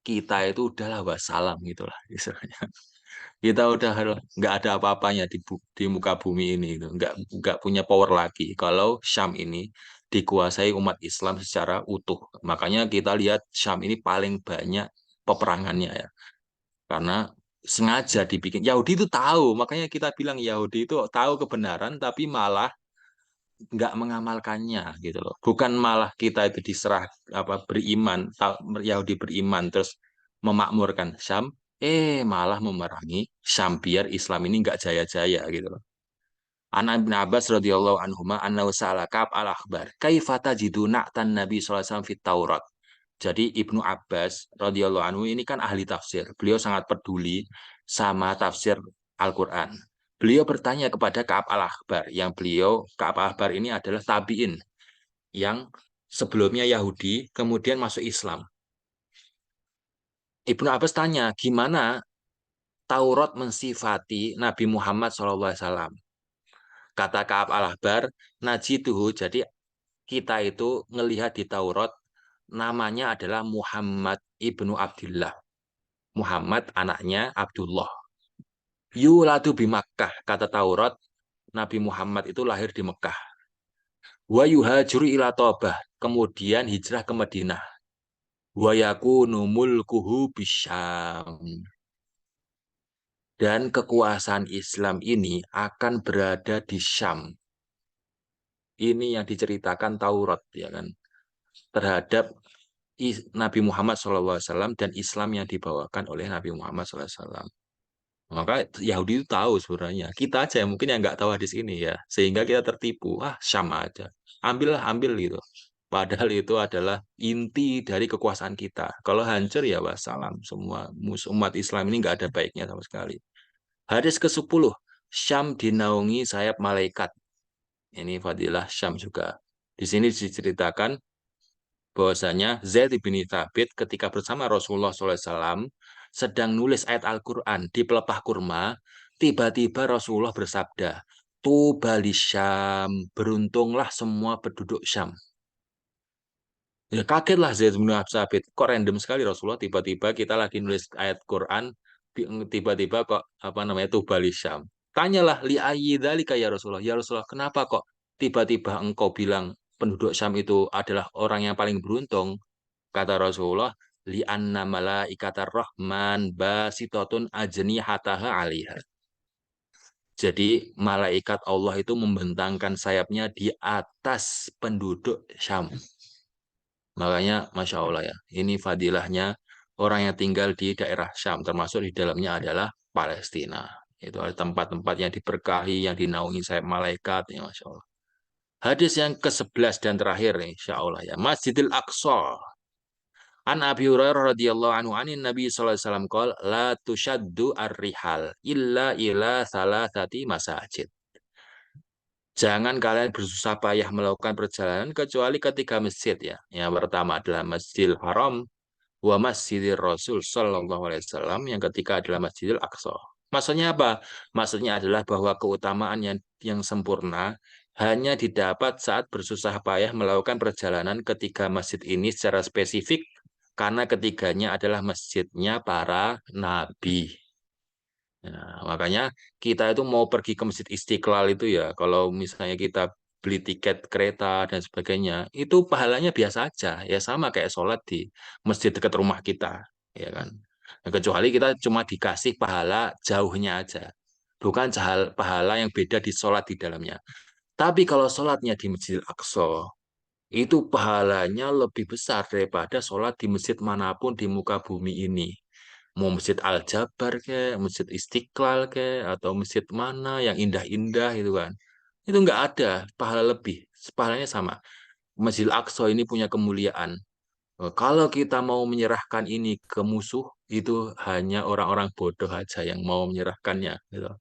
Speaker 2: kita itu udahlah wassalam gitulah istilahnya. Kita udah nggak ada apa-apanya di muka bumi ini, gitu. Nggak punya power lagi. Kalau Syam ini dikuasai umat Islam secara utuh, makanya kita lihat Syam ini paling banyak peperangannya ya, karena sengaja dibikin. Yahudi itu tahu, makanya kita bilang Yahudi itu tahu kebenaran, tapi malah nggak mengamalkannya gitu loh. Bukan malah kita itu diserah apa beriman, Yahudi beriman terus memakmurkan Syam, malah memerangi Syam biar Islam ini nggak jaya-jaya gitu loh. An Ibn Abbas radhiyallahu anhuma annahu sa'ala Ka'ab al-akhbar kaifa tajidu na'tan Nabi sallallahu alaihi wasallam fit Taurat. Jadi Ibnu Abbas radhiyallahu anhu ini kan ahli tafsir. Beliau sangat peduli sama tafsir Al-Qur'an. Beliau bertanya kepada Ka'ab al-Akhbar, yang Ka'ab al-Akhbar ini adalah tabi'in yang sebelumnya Yahudi kemudian masuk Islam. Ibnu Abbas tanya, gimana Taurat mensifati Nabi Muhammad SAW? Kata Ka'ab al-Ahbar, najituhu, jadi kita itu ngelihat di Taurat, namanya adalah Muhammad ibnu Abdullah. Muhammad anaknya Abdullah. Yuladu bi Makkah, kata Taurat, Nabi Muhammad itu lahir di Mekah. Wa yuhajiru ila Tobah, kemudian hijrah ke Madinah. Wa yakunu mulkuhu bisyam. Dan kekuasaan Islam ini akan berada di Syam. Ini yang diceritakan Taurat ya kan, terhadap Nabi Muhammad SAW dan Islam yang dibawakan oleh Nabi Muhammad SAW. Maka Yahudi itu tahu sebenarnya. Kita aja yang mungkin yang nggak tahu hadis ini ya, sehingga kita tertipu. Syam aja, ambil gitu. Padahal itu adalah inti dari kekuasaan kita. Kalau hancur ya wassalam, semua umat Islam ini nggak ada baiknya sama sekali. Hadis ke-10, Syam dinaungi sayap malaikat. Ini fadilah Syam juga. Di sini diceritakan bahwasanya Zaid bin Thabit ketika bersama Rasulullah SAW sedang nulis ayat Al-Quran di pelepah kurma, tiba-tiba Rasulullah bersabda, Tuba li Syam, beruntunglah semua penduduk Syam. Ya kagetlah Zaid bin Thabit, kok random sekali Rasulullah, tiba-tiba kita lagi nulis ayat Quran, tiba-tiba kok apa namanya Tuba li Syam. Tanyalah li ayyidhalika ya Rasulullah, kenapa kok tiba-tiba engkau bilang penduduk Syam itu adalah orang yang paling beruntung? Kata Rasulullah, li anna malaikatar rahman basitatun ajnihataha 'alaiha. Jadi malaikat Allah itu membentangkan sayapnya di atas penduduk Syam. Makanya Masya Allah ya, ini fadilahnya orang yang tinggal di daerah Syam, termasuk di dalamnya adalah Palestina. Itu ada tempat-tempat yang diberkahi, yang dinaungi sayap malaikat, ya Masya Allah. Hadis yang ke-11 dan terakhir nih, Insya Allah ya. Masjidil Aqsa. An Abi Hurairah radhiyallahu anhu anin Nabi sallallahu alaihi wasallam qol la tushaddu ar-rihal illa ila salasati masajid. Jangan kalian bersusah payah melakukan perjalanan kecuali ketiga masjid ya. Yang pertama adalah Masjidil Haram wa Masjidir Rasul sallallahu alaihi wasallam, yang ketiga adalah Masjidil Aqsa. Maksudnya apa? Maksudnya adalah bahwa keutamaan yang sempurna hanya didapat saat bersusah payah melakukan perjalanan ketiga masjid ini secara spesifik karena ketiganya adalah masjidnya para nabi. Nah, makanya kita itu mau pergi ke Masjid Istiqlal itu ya, kalau misalnya kita beli tiket kereta dan sebagainya, itu pahalanya biasa aja, ya sama kayak sholat di masjid dekat rumah kita, ya kan. Nah, kecuali kita cuma dikasih pahala jauhnya aja, bukan pahala yang beda di sholat di dalamnya. Tapi kalau sholatnya di Masjidil Aqsa, itu pahalanya lebih besar daripada sholat di masjid manapun di muka bumi ini. Mau Masjid Al-Jabar ke, Masjid Istiqlal ke, atau masjid mana yang indah-indah itu kan. Itu nggak ada pahala lebih, pahalanya sama. Masjid Al-Aqsa ini punya kemuliaan. Kalau kita mau menyerahkan ini ke musuh, itu hanya orang-orang bodoh aja yang mau menyerahkannya. Gitu.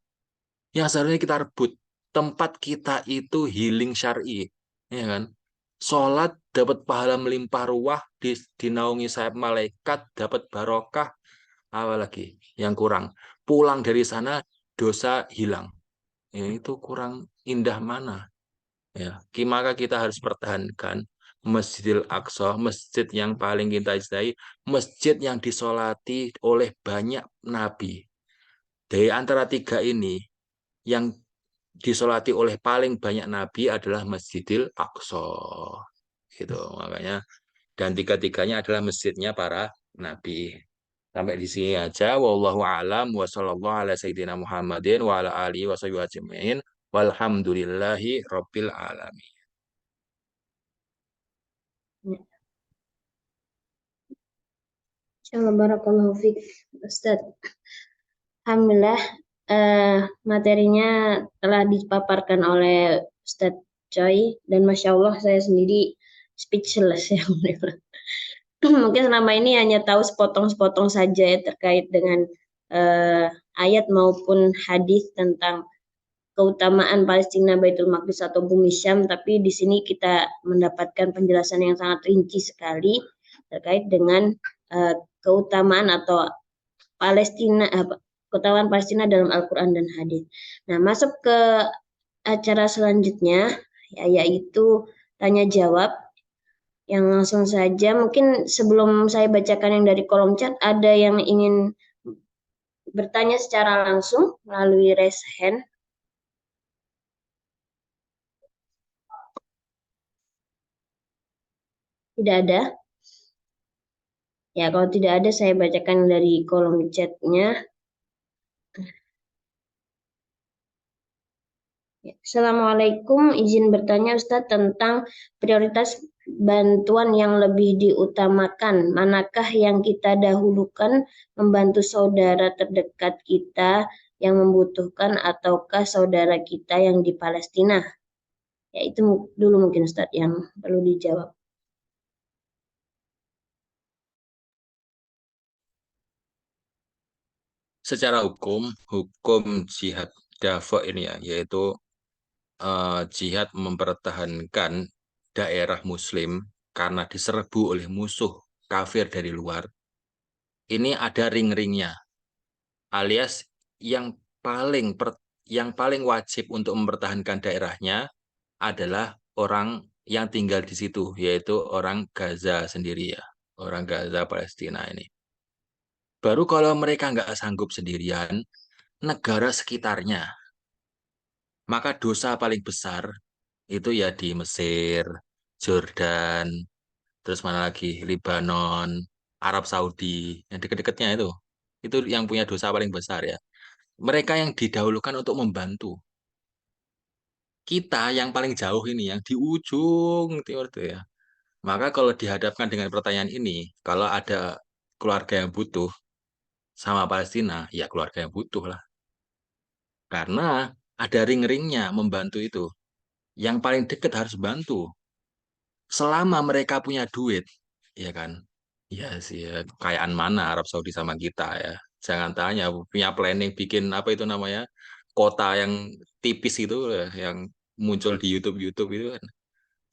Speaker 2: Yang seharusnya kita rebut. Tempat kita itu healing syar'i. Ya kan? Sholat dapat pahala melimpah ruah, dinaungi sayap malaikat, dapat barokah, apa lagi yang kurang? Pulang dari sana dosa hilang. Ya, itu kurang indah mana? Ya, maka kita harus pertahankan Masjidil Aqsa, masjid yang paling kita cintai, masjid yang disolati oleh banyak nabi. Dari antara tiga ini, yang disolati oleh paling banyak nabi adalah Masjidil Aqsa. Gitu, makanya dan tiga-tiganya adalah masjidnya para nabi. Sampai di sini aja. Wallahu a'lam wa sallallahu ala sayyidina Muhammadin wa ala alihi wa sahbihi ajma'in. Walhamdulillahi rabbil alamin.
Speaker 1: Ya. Insyaallah barakallahu fiik Ustaz. Alhamdulillah materinya telah dipaparkan oleh Ustadz Choi dan Masya Allah saya sendiri speechless ya. Mungkin selama ini hanya tahu sepotong-sepotong saja ya terkait dengan ayat maupun hadis tentang keutamaan Palestina, Baitul Maqdis atau Bumi Syam, tapi di sini kita mendapatkan penjelasan yang sangat rinci sekali terkait dengan keutamaan atau Palestina keutamaan Palestina dalam Al-Quran dan hadis. Nah, masuk ke acara selanjutnya yaitu tanya jawab yang langsung saja. Mungkin sebelum saya bacakan yang dari kolom chat, ada yang ingin bertanya secara langsung melalui raise hand. Tidak ada. Ya, kalau tidak ada saya bacakan dari kolom chatnya. Assalamualaikum, izin bertanya Ustadz tentang prioritas bantuan yang lebih diutamakan. Manakah yang kita dahulukan, membantu saudara terdekat kita yang membutuhkan ataukah saudara kita yang di Palestina? Ya itu dulu mungkin Ustadz yang perlu dijawab.
Speaker 2: Secara hukum jihad dafo ini ya, yaitu jihad mempertahankan daerah muslim karena diserbu oleh musuh kafir dari luar. Ini ada ring-ringnya, alias yang yang paling wajib untuk mempertahankan daerahnya adalah orang yang tinggal di situ, yaitu orang Gaza sendiri ya, orang Gaza Palestina ini. Baru kalau mereka nggak sanggup sendirian, negara sekitarnya, maka dosa paling besar itu ya di Mesir, Jordan, terus mana lagi, Lebanon, Arab Saudi, yang deket-deketnya itu yang punya dosa paling besar ya. Mereka yang didahulukan untuk membantu. Kita yang paling jauh ini, yang di ujung timur itu ya. Maka kalau dihadapkan dengan pertanyaan ini, kalau ada keluarga yang butuh sama Palestina, ya keluarga yang butuh lah. Karena ada ring-ringnya membantu itu. Yang paling dekat harus bantu. Selama mereka punya duit, ya kan? Ya sih, ya. Kayaan mana Arab Saudi sama kita ya. Jangan tanya, punya planning bikin apa itu namanya, kota yang tipis itu, yang muncul di YouTube-YouTube itu kan.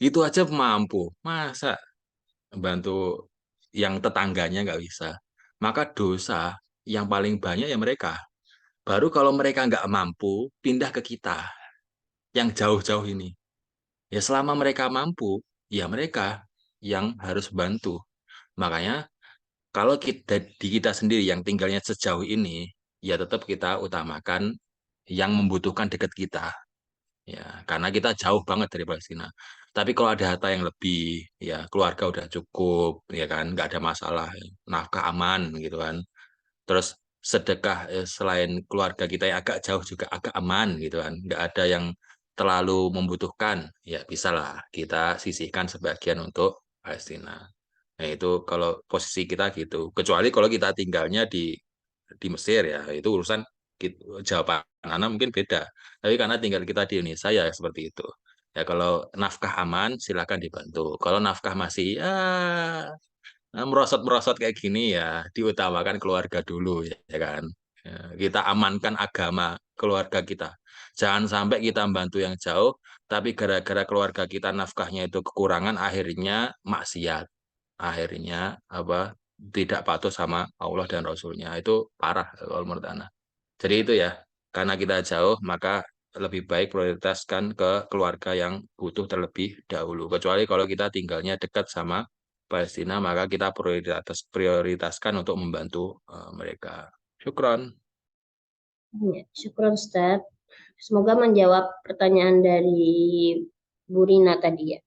Speaker 2: Itu aja mampu. Masa bantu yang tetangganya nggak bisa. Maka dosa yang paling banyak ya mereka. Baru kalau mereka nggak mampu, pindah ke kita yang jauh-jauh ini. Ya selama mereka mampu, ya mereka yang harus bantu. Makanya Kalau kita sendiri yang tinggalnya sejauh ini, ya tetap kita utamakan yang membutuhkan dekat kita. Ya, karena kita jauh banget dari Palestina. Tapi kalau ada harta yang lebih, ya keluarga udah cukup, ya kan, nggak ada masalah, nafkah aman gitu kan. Terus sedekah selain keluarga kita yang agak jauh juga agak aman gitu kan, nggak ada yang terlalu membutuhkan, ya bisa lah kita sisihkan sebagian untuk Palestina. Nah itu kalau posisi kita gitu. Kecuali kalau kita tinggalnya di Mesir ya, itu urusan jawaban Anda mungkin beda. Tapi karena tinggal kita di Indonesia ya seperti itu. Ya kalau nafkah aman silakan dibantu. Kalau nafkah masih ya merosot-merosot kayak gini ya diutamakan keluarga dulu ya kan. Ya, kita amankan agama keluarga kita. Jangan sampai kita membantu yang jauh, tapi gara-gara keluarga kita nafkahnya itu kekurangan, akhirnya maksiat, akhirnya apa tidak patuh sama Allah dan Rasulnya. Itu parah kalau menurut Ana. Jadi itu ya, karena kita jauh, maka lebih baik prioritaskan ke keluarga yang butuh terlebih dahulu. Kecuali kalau kita tinggalnya dekat sama Palestina, maka kita prioritaskan untuk membantu mereka. Syukron.
Speaker 1: Ya, syukur Ustaz. Semoga menjawab pertanyaan dari Bu Rina tadi ya.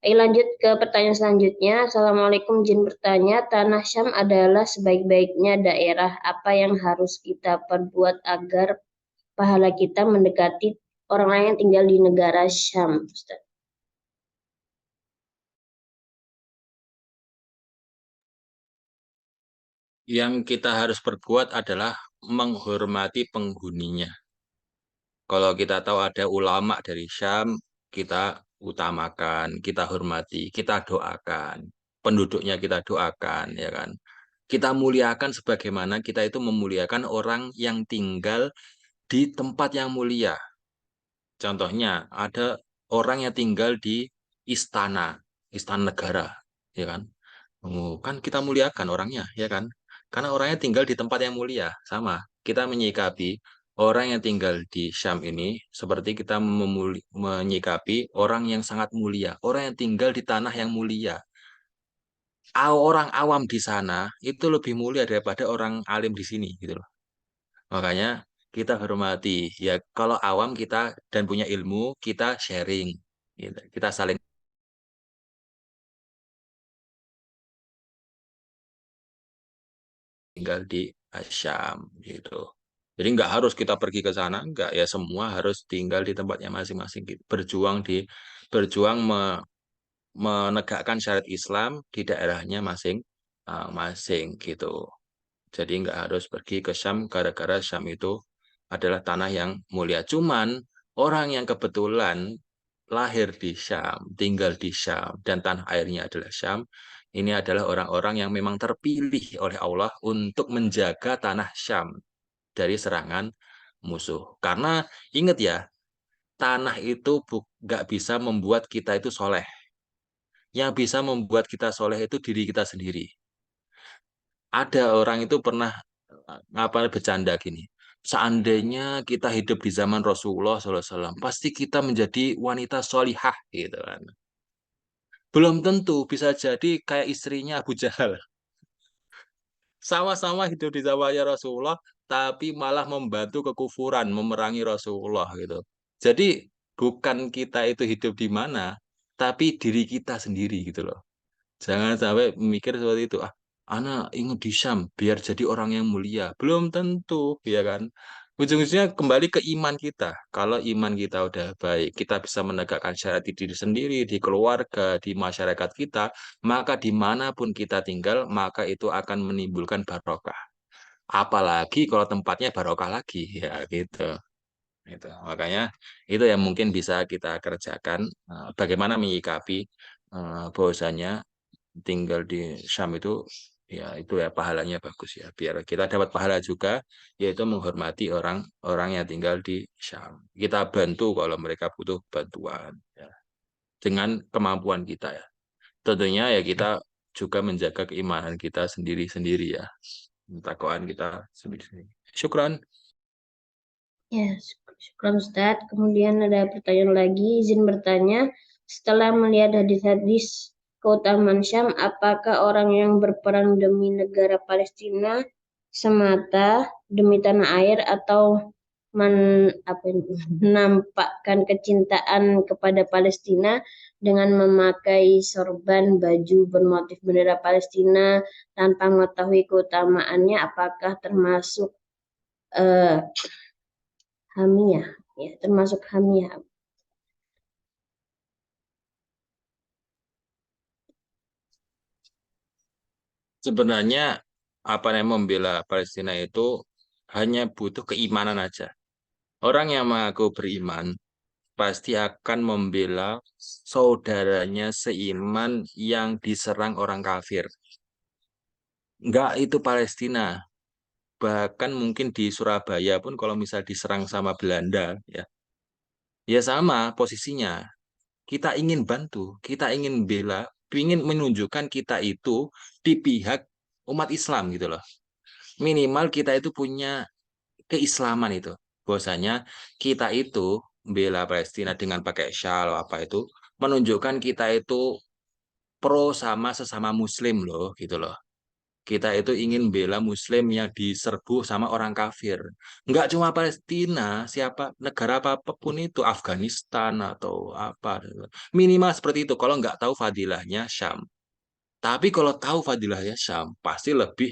Speaker 1: Lanjut ke pertanyaan selanjutnya. Assalamualaikum, Jin bertanya, Tanah Syam adalah sebaik-baiknya daerah. Apa yang harus kita perbuat agar pahala kita mendekati orang lain yang tinggal di negara Syam, Ustaz?
Speaker 2: Yang kita harus perbuat adalah menghormati penghuninya. Kalau kita tahu ada ulama dari Syam, kita utamakan, kita hormati, kita doakan. Penduduknya kita doakan, ya kan? Kita muliakan sebagaimana kita itu memuliakan orang yang tinggal di tempat yang mulia. Contohnya, ada orang yang tinggal di istana, istana negara, ya kan? Oh, kan kita muliakan orangnya, ya kan? Karena orangnya tinggal di tempat yang mulia, sama. Kita menyikapi orang yang tinggal di Syam ini seperti kita menyikapi orang yang sangat mulia, orang yang tinggal di tanah yang mulia. Orang awam di sana itu lebih mulia daripada orang alim di sini, gitu loh. Makanya kita hormati. Ya, kalau awam kita dan punya ilmu, kita sharing, gitu. Kita saling tinggal di Asyam gitu. Jadi nggak harus kita pergi ke sana, nggak ya semua harus tinggal di tempatnya masing-masing. Gitu. Berjuang menegakkan syariat Islam di daerahnya masing-masing gitu. Jadi nggak harus pergi ke Syam gara-gara Syam itu adalah tanah yang mulia. Cuman orang yang kebetulan lahir di Syam, tinggal di Syam, dan tanah airnya adalah Syam, ini adalah orang-orang yang memang terpilih oleh Allah untuk menjaga tanah Syam dari serangan musuh. Karena ingat ya, tanah itu nggak bisa membuat kita itu soleh. Yang bisa membuat kita soleh itu diri kita sendiri. Ada orang itu pernah ngapa bercanda gini. Seandainya kita hidup di zaman Rasulullah SAW, pasti kita menjadi wanita solihah gitu kan. Belum tentu bisa jadi kayak istrinya Abu Jahal. Sama-sama hidup di zamannya Rasulullah, tapi malah membantu kekufuran, memerangi Rasulullah gitu. Jadi bukan kita itu hidup di mana, tapi diri kita sendiri gitu loh. Jangan sampai mikir seperti itu. Ah, anak ingat di Syam biar jadi orang yang mulia. Belum tentu, ya kan? Ujung-ujungnya kembali ke iman kita. Kalau iman kita udah baik, kita bisa menegakkan syariat di diri sendiri, di keluarga, di masyarakat kita, maka dimanapun kita tinggal, maka itu akan menimbulkan barokah. Apalagi kalau tempatnya barokah lagi, ya gitu. Itu. Makanya itu yang mungkin bisa kita kerjakan. Bagaimana menyikapi bahwasanya tinggal di Syam itu ya pahalanya bagus ya biar kita dapat pahala juga yaitu menghormati orang-orang yang tinggal di Syam. Kita bantu kalau mereka butuh bantuan ya. Dengan kemampuan kita ya. Tentunya ya kita juga menjaga keimanan kita sendiri-sendiri ya. Takwaan kita sendiri-sendiri. Syukran.
Speaker 1: Ya, syukur Ustaz. Kemudian ada pertanyaan lagi, izin bertanya, setelah melihat hadis-hadis keutamaan Syam, apakah orang yang berperang demi negara Palestina semata, demi tanah air, atau menampakkan kecintaan kepada Palestina dengan memakai sorban baju bermotif bendera Palestina tanpa mengetahui keutamaannya, apakah termasuk eh, hamiyah? Ya, termasuk hamiyah.
Speaker 2: Sebenarnya apa yang membela Palestina itu hanya butuh keimanan aja. Orang yang mengaku beriman pasti akan membela saudaranya seiman yang diserang orang kafir. Enggak itu Palestina. Bahkan mungkin di Surabaya pun kalau misal diserang sama Belanda, ya, ya sama posisinya. Kita ingin bantu, kita ingin bela, ingin menunjukkan kita itu di pihak umat Islam gitu loh. Minimal kita itu punya keislaman itu. Bahwasanya kita itu bela Palestina dengan pakai syal apa itu menunjukkan kita itu pro sama sesama muslim loh gitu loh. Kita itu ingin bela muslim yang diserbu sama orang kafir. Enggak cuma Palestina, siapa negara apapun itu, Afghanistan atau apa. Minimal seperti itu. Kalau enggak tahu fadilahnya Syam. Tapi kalau tahu fadilahnya Syam, pasti lebih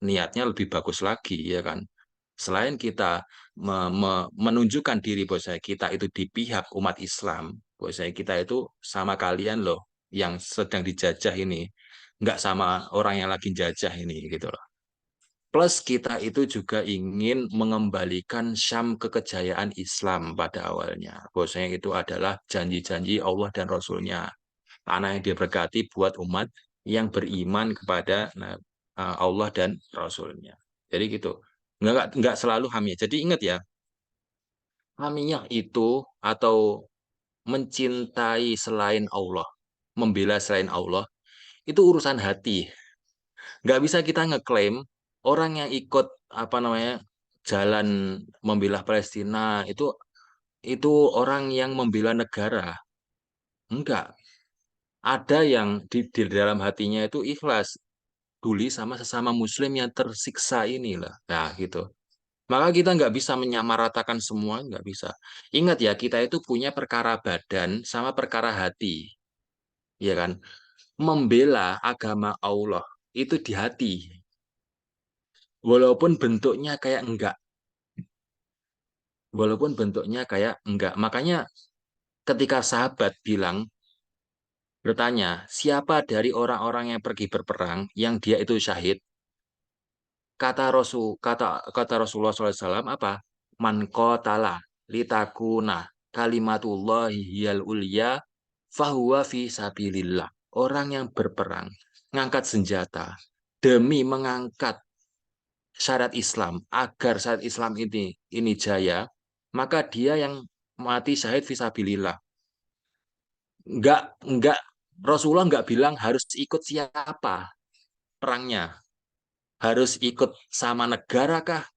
Speaker 2: niatnya lebih bagus lagi, ya kan? Selain kita menunjukkan diri bahwa kita itu di pihak umat Islam, bahwa kita itu sama kalian loh yang sedang dijajah ini, nggak sama orang yang lagi jajah ini gitu loh. Plus kita itu juga ingin mengembalikan Syam ke kejayaan Islam pada awalnya. Bahwasanya itu adalah janji-janji Allah dan Rasulnya. Tanah yang diberkati buat umat yang beriman kepada Allah dan Rasulnya. Jadi gitu. Nggak selalu hamiyah. Jadi ingat ya, hamiyah itu atau mencintai selain Allah, membela selain Allah, itu urusan hati. Nggak bisa kita ngeklaim orang yang ikut apa namanya jalan membela Palestina itu orang yang membela negara. Enggak. Ada yang di dalam hatinya itu ikhlas, peduli sama sesama Muslim yang tersiksa inilah. Nah, gitu. Maka kita nggak bisa menyamaratakan semua, nggak bisa. Ingat ya, kita itu punya perkara badan sama perkara hati, ya kan? Membela agama Allah itu di hati, walaupun bentuknya kayak enggak, walaupun bentuknya kayak enggak. Makanya ketika sahabat bilang, bertanya, siapa dari orang-orang yang pergi berperang yang dia itu syahid? Kata Rasulullah SAW apa? Man qatala litakuna kalimatullahi hiyal ulya fahuwa fi sabilillah. Orang yang berperang, ngangkat senjata demi mengangkat syariat Islam agar syariat Islam ini jaya, maka dia yang mati syahid fi sabilillah. Enggak Rasulullah enggak bilang harus ikut siapa perangnya. Harus ikut sama negara kah?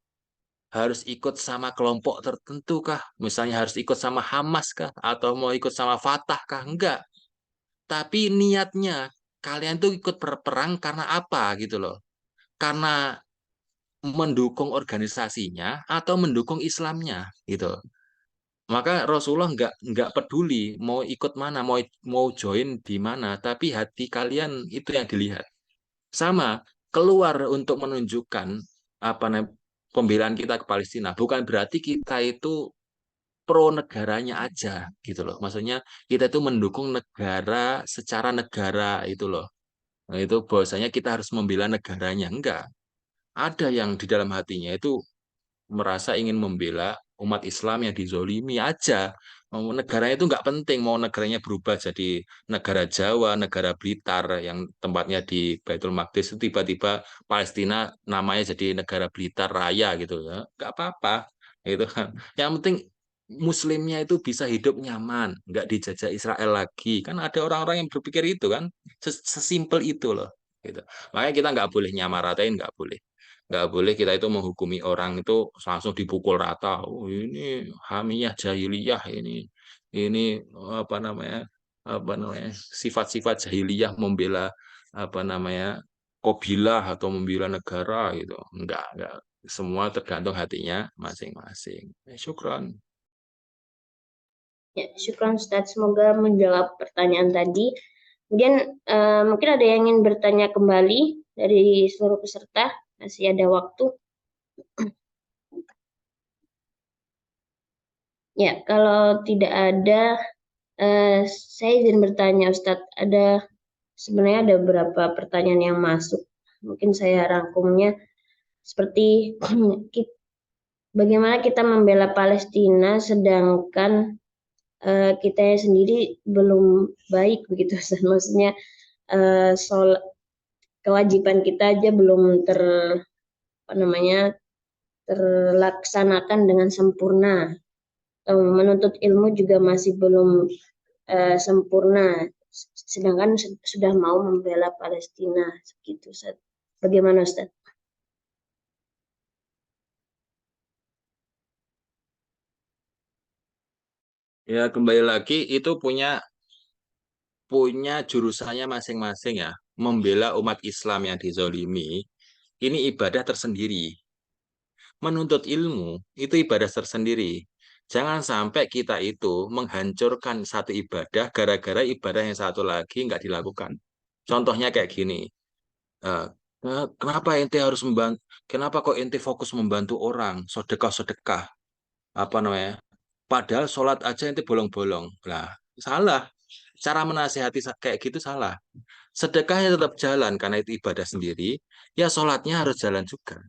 Speaker 2: Harus ikut sama kelompok tertentu kah? Misalnya harus ikut sama Hamas kah? Atau mau ikut sama Fatah kah? Enggak. Tapi niatnya kalian tuh ikut berperang karena apa gitu loh. Karena mendukung organisasinya atau mendukung Islamnya gitu. Maka Rasulullah nggak peduli mau ikut mana, mau join di mana, tapi hati kalian itu yang dilihat. Sama keluar untuk menunjukkan apa namanya pembelaan kita ke Palestina bukan berarti kita itu pro negaranya aja gitu loh. Maksudnya kita itu mendukung negara secara negara itu loh. Nah, itu bahwasanya kita harus membela negaranya. Enggak. Ada yang di dalam hatinya itu merasa ingin membela umat Islam yang dizolimi aja. Mau negaranya itu nggak penting, mau negaranya berubah jadi negara Jawa, negara Blitar yang tempatnya di Baitul Maqdis itu tiba-tiba Palestina namanya jadi negara Blitar Raya gitu ya, nggak apa-apa gitu kan. Yang penting Muslimnya itu bisa hidup nyaman, nggak dijajah Israel lagi. Kan ada orang-orang yang berpikir itu kan, sesimpel itu loh. Gitu. Makanya kita nggak boleh nyamaratain, nggak boleh kita itu menghukumi orang itu langsung dipukul rata. Oh, ini hamiyah jahiliyah ini apa namanya apa namanya sifat-sifat jahiliyah membela apa namanya kabilah atau membela negara gitu. Enggak. Semua tergantung hatinya masing-masing. Syukron.
Speaker 1: Ya, syukran Ustadz. Semoga menjawab pertanyaan tadi. Kemudian mungkin ada yang ingin bertanya kembali dari seluruh peserta. Masih ada waktu. Ya, kalau tidak ada, saya izin bertanya Ustadz. Sebenarnya ada beberapa pertanyaan yang masuk. Mungkin saya rangkumnya seperti bagaimana kita membela Palestina sedangkan kita sendiri belum baik begitu. Maksudnya kewajiban kita aja belum terlaksanakan dengan sempurna. Menuntut ilmu juga masih belum sempurna, sedangkan sudah mau membela Palestina segitu. Ustaz. Bagaimana Ustaz?
Speaker 2: Ya kembali lagi itu punya jurusannya masing-masing ya. Membela umat Islam yang dizolimi ini ibadah tersendiri. Menuntut ilmu itu ibadah tersendiri. Jangan sampai kita itu menghancurkan satu ibadah gara-gara ibadah yang satu lagi nggak dilakukan. Contohnya kayak gini. eh, Kenapa ente harus membantu? Kenapa kok ente fokus membantu orang? Sedekah-sedekah. Apa namanya? Padahal sholat aja ente bolong-bolong. Lah, salah. Cara menasihati kayak gitu salah. Sedekahnya tetap jalan karena itu ibadah sendiri. Ya sholatnya harus jalan juga.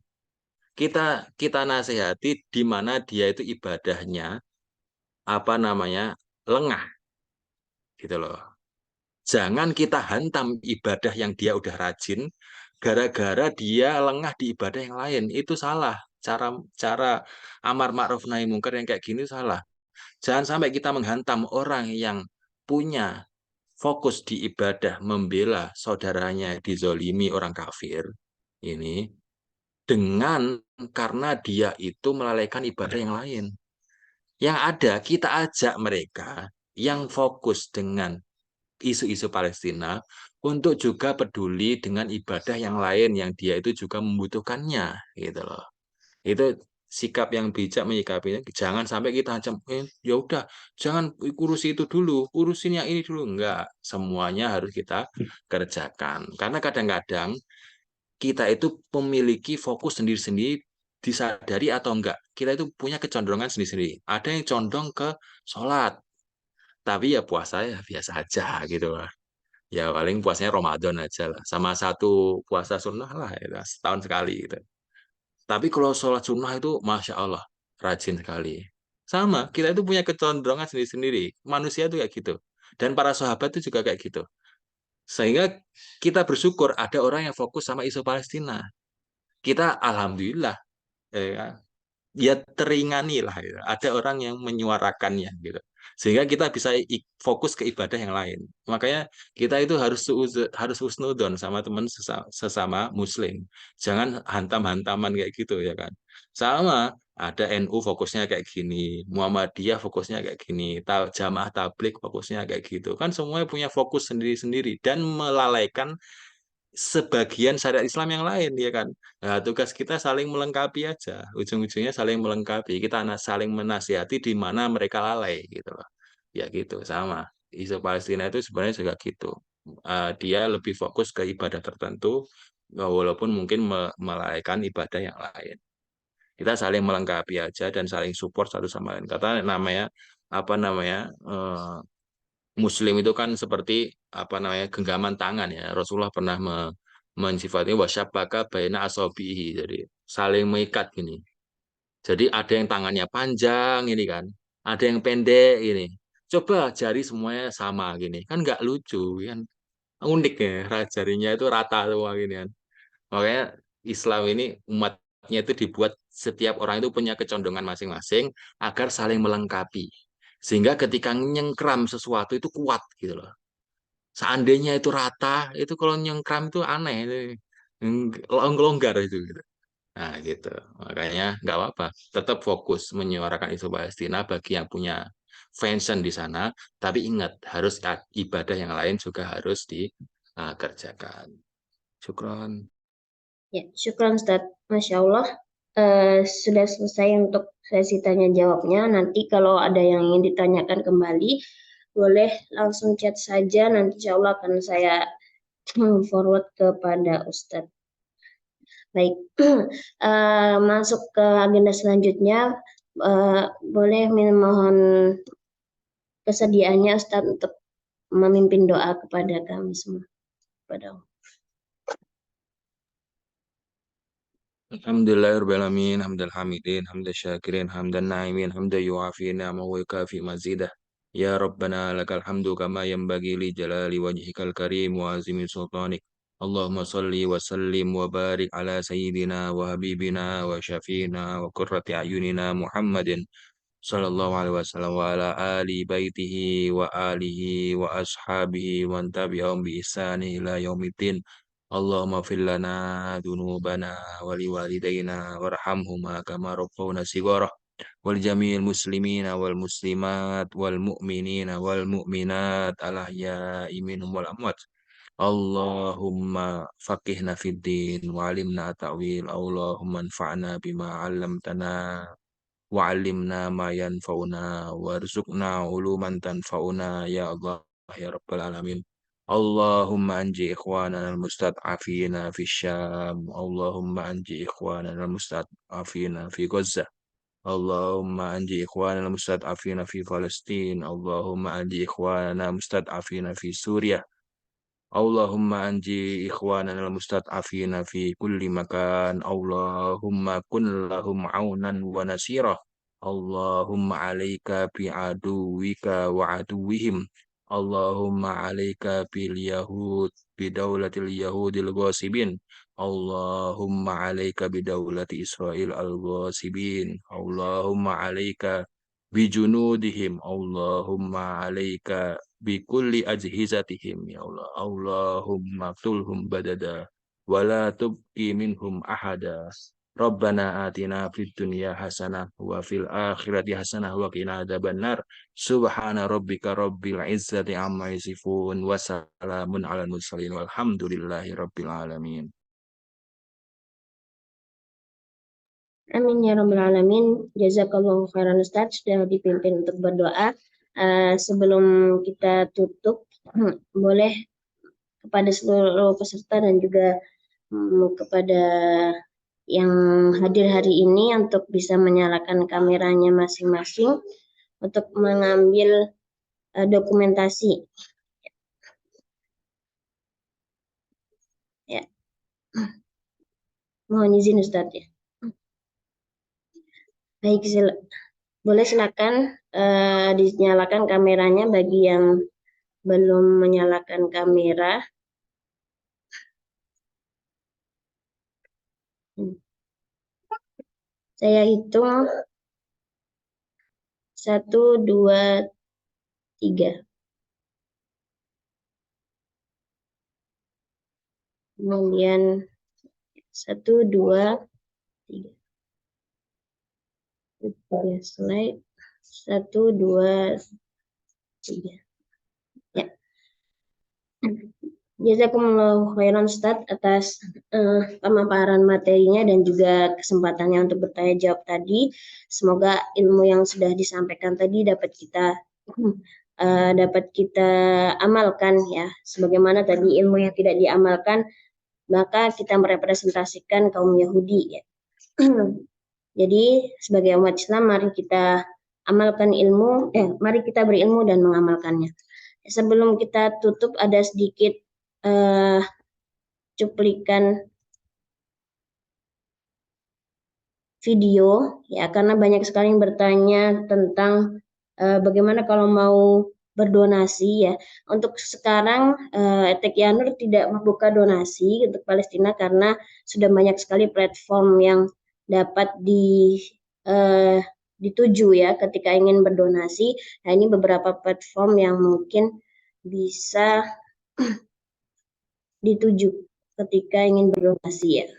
Speaker 2: Kita nasihati di mana dia itu ibadahnya apa namanya lengah gitu loh. Jangan kita hantam ibadah yang dia udah rajin gara-gara dia lengah di ibadah yang lain. Itu salah. Cara cara amar ma'ruf nahi mungkar yang kayak gini salah. Jangan sampai kita menghantam orang yang punya fokus di ibadah membela saudaranya dizolimi orang kafir ini dengan karena dia itu melalaikan ibadah yang lain. Yang ada kita ajak mereka yang fokus dengan isu-isu Palestina untuk juga peduli dengan ibadah yang lain yang dia itu juga membutuhkannya gitu loh. Itu sikap yang bijak menyikapinya. Jangan sampai kita ancam, ya udah, jangan urusi itu dulu, urusin yang ini dulu. Enggak, semuanya harus kita kerjakan. Karena kadang-kadang kita itu memiliki fokus sendiri-sendiri disadari atau enggak. Kita itu punya kecenderungan sendiri-sendiri. Ada yang condong ke sholat, tapi ya puasa ya biasa aja gitu lah. Ya paling puasanya Ramadan aja lah. Sama satu puasa sunnah lah, ya, setahun sekali gitu. Tapi kalau sholat sunnah itu Masya Allah, rajin sekali. Sama, kita itu punya kecenderungan sendiri-sendiri. Manusia itu kayak gitu. Dan para sahabat itu juga kayak gitu. Sehingga kita bersyukur ada orang yang fokus sama isu Palestina. Kita Alhamdulillah ya, ya teringani lah ya. Ada orang yang menyuarakannya gitu sehingga kita bisa fokus ke ibadah yang lain. Makanya kita itu harus husnudon sama teman sesama muslim, jangan hantam-hantaman kayak gitu ya kan. Sama ada NU fokusnya kayak gini, Muhammadiyah fokusnya kayak gini, Jamaah Tabligh fokusnya kayak gitu kan, semuanya punya fokus sendiri-sendiri dan melalaikan sebagian syariat Islam yang lain ya kan. Nah, tugas kita saling melengkapi aja. Ujung-ujungnya saling melengkapi. Kita saling menasihati di mana mereka lalai gitu loh. Ya gitu sama. Isu Palestina itu sebenarnya juga gitu. Dia lebih fokus ke ibadah tertentu walaupun mungkin melalaikan ibadah yang lain. Kita saling melengkapi aja dan saling support satu sama lain. Kata namanya apa namanya Muslim itu kan seperti apa namanya genggaman tangan ya. Rasulullah pernah mensifati wasyabaka baina asobihi. Jadi saling mengikat gini. Jadi ada yang tangannya panjang ini kan, ada yang pendek ini. Coba jari semuanya sama gini, kan nggak lucu kan, unik ya. Jarinya itu rata semua gini kan. Makanya Islam ini umatnya itu dibuat setiap orang itu punya kecondongan masing-masing agar saling melengkapi. Sehingga ketika nyengkram sesuatu itu kuat gitu loh. Seandainya itu rata, itu kalau nyengkram itu aneh, itu longgar itu gitu. Nah gitu. Makanya nggak apa-apa. Tetap fokus menyuarakan isu Palestina bagi yang punya fansen di sana, tapi ingat harus ibadah yang lain juga harus dikerjakan. Syukron.
Speaker 1: Ya, syukran Ustaz. Masya Allah. Sudah selesai untuk sesi tanya jawabnya. Nanti kalau ada yang ingin ditanyakan kembali, boleh langsung chat saja. Nanti insya Allah akan saya forward kepada Ustadz. Baik, masuk ke agenda selanjutnya. Boleh mohon kesediaannya Ustadz untuk memimpin doa kepada kami semua. Kepada Allah.
Speaker 2: Alhamdulillahirrahmanirrahim, hamdal hamidin, hamdal syakirin, hamdal na'imin, hamdal yu'afi ni'amahu wa yukafi mazidah. Ya Rabbana lakal hamdu kama yanbaghi li jalali wajhikal karim wa azimi sultanik. Allahumma salli wa sallim wa barik ala sayyidina wa habibina wa syafiina wa qurrati a'yunina Muhammadin sallallahu alaihi wasallam wa ala ali baitihi wa alihi wa ashabihi wa tabi'ahum bi ihsani ila yaumiddin. Allahumma fir lana dunubana wa liwalidayna warhamhuma kama rabbawna shighara wal jami'il muslimina wal muslimat wal mu'minina wal mu'minat al ahya'i minhum wal amwat. Allahumma faqihna fid din wa alimna ta'wil. Allahumma anfa'na bima 'allamtana wa'allimna ma yanfa'una warzuqna uluman tanfa'una ya Allah ya Rabbal Alamin. Allahumma anji ikhwanana al-mustad'afina fi Syam. Allahumma anji ikhwanana al-mustad'afina fi Gaza. Allahumma anji ikhwanana al-mustad'afina fi Palestin. Allahumma anji ikhwanana al-mustad'afina fi Suriah. Allahumma anji ikhwanana al-mustad'afina fi kulli makan. Allahumma kun lahum aunan wa nasirah. Allahumma alaika bi aduwika wa aduwihim. Allahumma alaika bil yahud bi daulatil yahudil ghasibin. Allahumma alaika bi daulati Israel al-ghasibin. Allahumma alaika bi junudihim. Allahumma alaika bi kulli ajhizatihim ya Allah. Allahumma qtulhum badada wa la tubqi minhum ahada. Rabbana atina fid dunya hasanah wa fil akhirati hasanah wa qina adzabannar. Subhana rabbika rabbil izzati amma yasifun wa salamun alal mursalin walhamdulillahi rabbil alamin.
Speaker 1: Amin ya Rabbal Alamin. Jazakallahu khairan Ustaz sudah dipimpin untuk berdoa. Sebelum kita tutup, boleh kepada seluruh peserta dan juga kepada yang hadir hari ini untuk bisa menyalakan kameranya masing-masing untuk mengambil dokumentasi. Ya. Mohon izin Ustaz ya. Baik, boleh silakan dinyalakan kameranya bagi yang belum menyalakan kamera. Saya hitung 1, 2, 3. Kemudian 1, 2, 3. Slide 1, 2, 3. Ya. Jazakumullahu khairan Ustaz atas pemaparan materinya dan juga kesempatannya untuk bertanya jawab tadi. Semoga ilmu yang sudah disampaikan tadi dapat kita amalkan ya. Sebagaimana tadi ilmu yang tidak diamalkan maka kita merepresentasikan kaum Yahudi ya. Jadi sebagai umat Islam mari kita amalkan ilmu, mari kita berilmu dan mengamalkannya. Sebelum kita tutup ada sedikit cuplikan video ya, karena banyak sekali yang bertanya tentang bagaimana kalau mau berdonasi ya. Untuk sekarang Etek Yanur tidak membuka donasi untuk Palestina karena sudah banyak sekali platform yang dapat dituju ya ketika ingin berdonasi. Nah, ini beberapa platform yang mungkin bisa dituju ketika ingin berdonasi ya.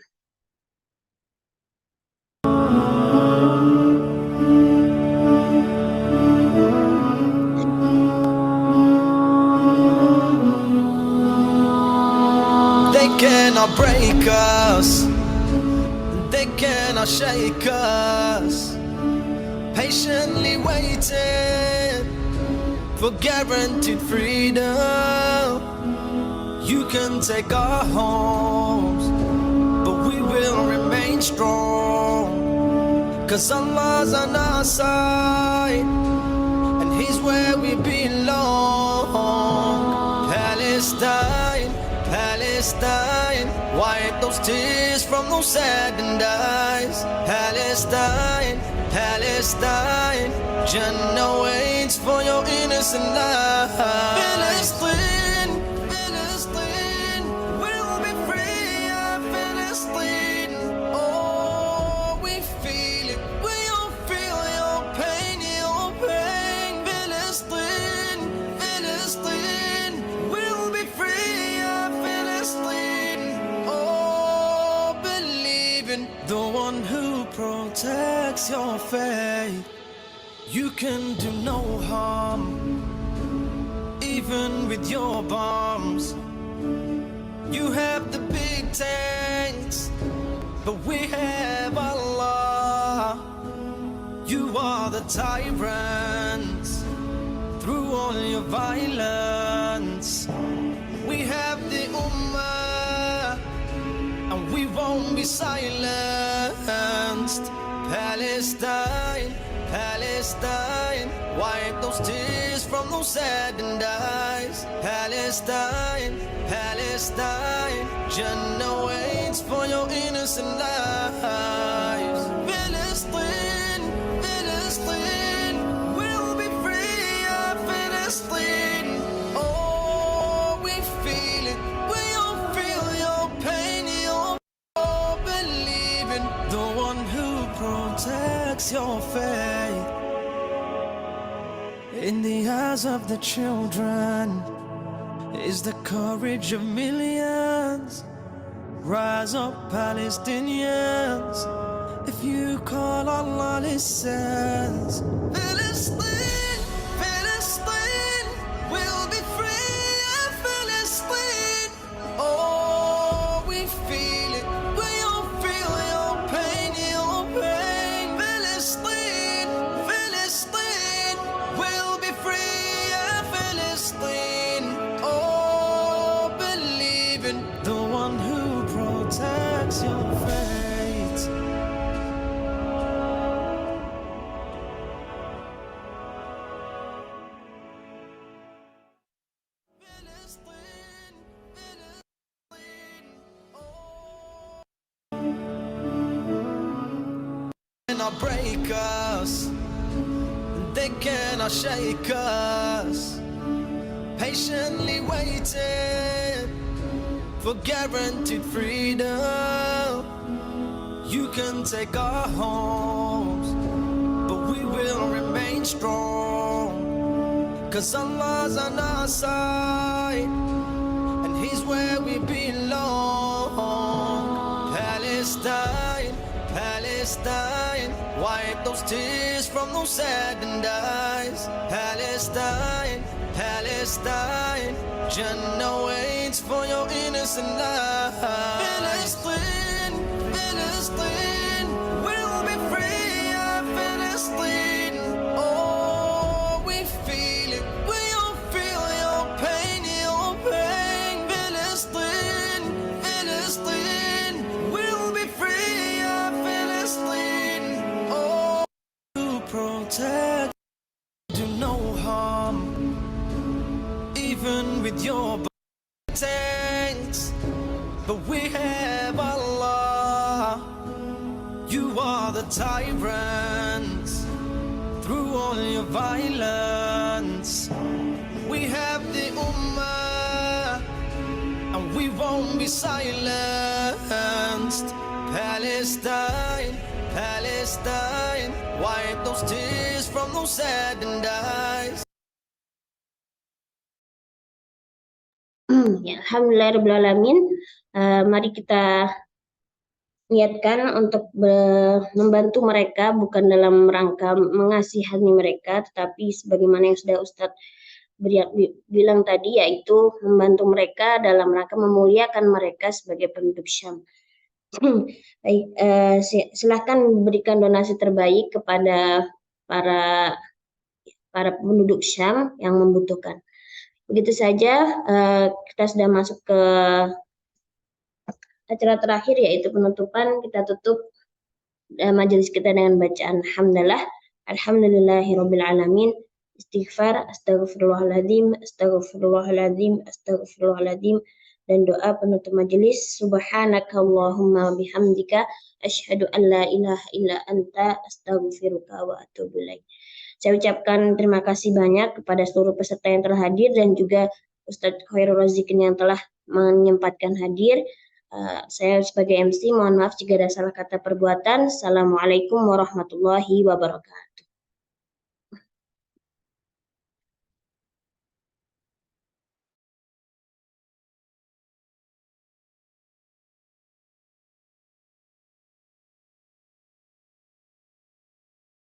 Speaker 4: cannot break us, they cannot shake us. Patiently waiting for guaranteed freedom. You can take our homes, but we will remain strong. 'Cause Allah's on our side, and He's where we belong. Palestine, Palestine, wipe those tears from those saddened eyes. Palestine, Palestine, Jannah waits for your innocent life. Palestine, Palestine, we'll be free at Palestine. Oh, we feel it, we all feel your pain, your pain. Palestine, Palestine, we'll be free at Palestine. Oh, believe in the one who protects your faith. You can do no harm, even with your bombs. You have the big tanks, but we have Allah. You are the tyrants through all your violence. We have the Ummah, and we won't be silenced. Palestine, Palestine, wipe those tears from those saddened eyes. Palestine, Palestine, Jannah waits for your innocent lives. Palestine, Palestine, we'll be free at Palestine. Oh, we feel it, we all feel your pain, your believe in the one who protects your faith. In the eyes of the children is the courage of millions. Rise up, Palestinians, if you call Allah listens. Palestine, Palestine, we'll be free at Palestine. Oh, we feel it, we all feel your pain, your pain. Palestine, Palestine, we'll be free at Palestine. Oh, believe in the one who protects your faith. Palestine, Palestine, oh. Cannot break us, they cannot shake us. Patiently waiting for guaranteed freedom. You can take our homes, but we will remain strong. 'Cause Allah's on our side, and He's where we belong. Palestine, Palestine, wipe those tears from those saddened eyes. Palestine, Palestine, Jannah waits for your innocent life. Palestine, Palestine, we'll be free at Palestine. Oh, we feel it, we all feel your pain, your pain. Palestine, Palestine, we'll be free at Palestine. Oh, to protect, do no harm, even with your tanks, but we have Allah. You are the tyrants through all your violence. We have the Ummah, and we won't be silenced. Palestine, Palestine, wipe those tears from those saddened eyes.
Speaker 1: Ya, Alhamdulillahirrahmanirrahim. Mari kita niatkan untuk membantu mereka bukan dalam rangka mengasihani mereka, tetapi sebagaimana yang sudah Ustadz bilang tadi, yaitu membantu mereka dalam rangka memuliakan mereka sebagai penduduk Syam. Baik, silahkan berikan donasi terbaik kepada para penduduk Syam yang membutuhkan. Begitu saja, kita sudah masuk ke acara terakhir, yaitu penutupan. Kita tutup majelis kita dengan bacaan hamdalah. Alhamdulillahirabbil alamin. Istighfar, astagfirullahaladzim, astagfirullahaladzim, astagfirullahaladzim, dan doa penutup majelis. Subhanakallahumma bihamdika asyhadu an la ilaha illa anta astaghfiruka wa atubu ilaik. Saya ucapkan terima kasih banyak kepada seluruh peserta yang telah hadir dan juga Ustadz Khairul Razikin yang telah menyempatkan hadir. Saya sebagai MC mohon maaf jika ada salah kata perbuatan. Assalamualaikum warahmatullahi wabarakatuh.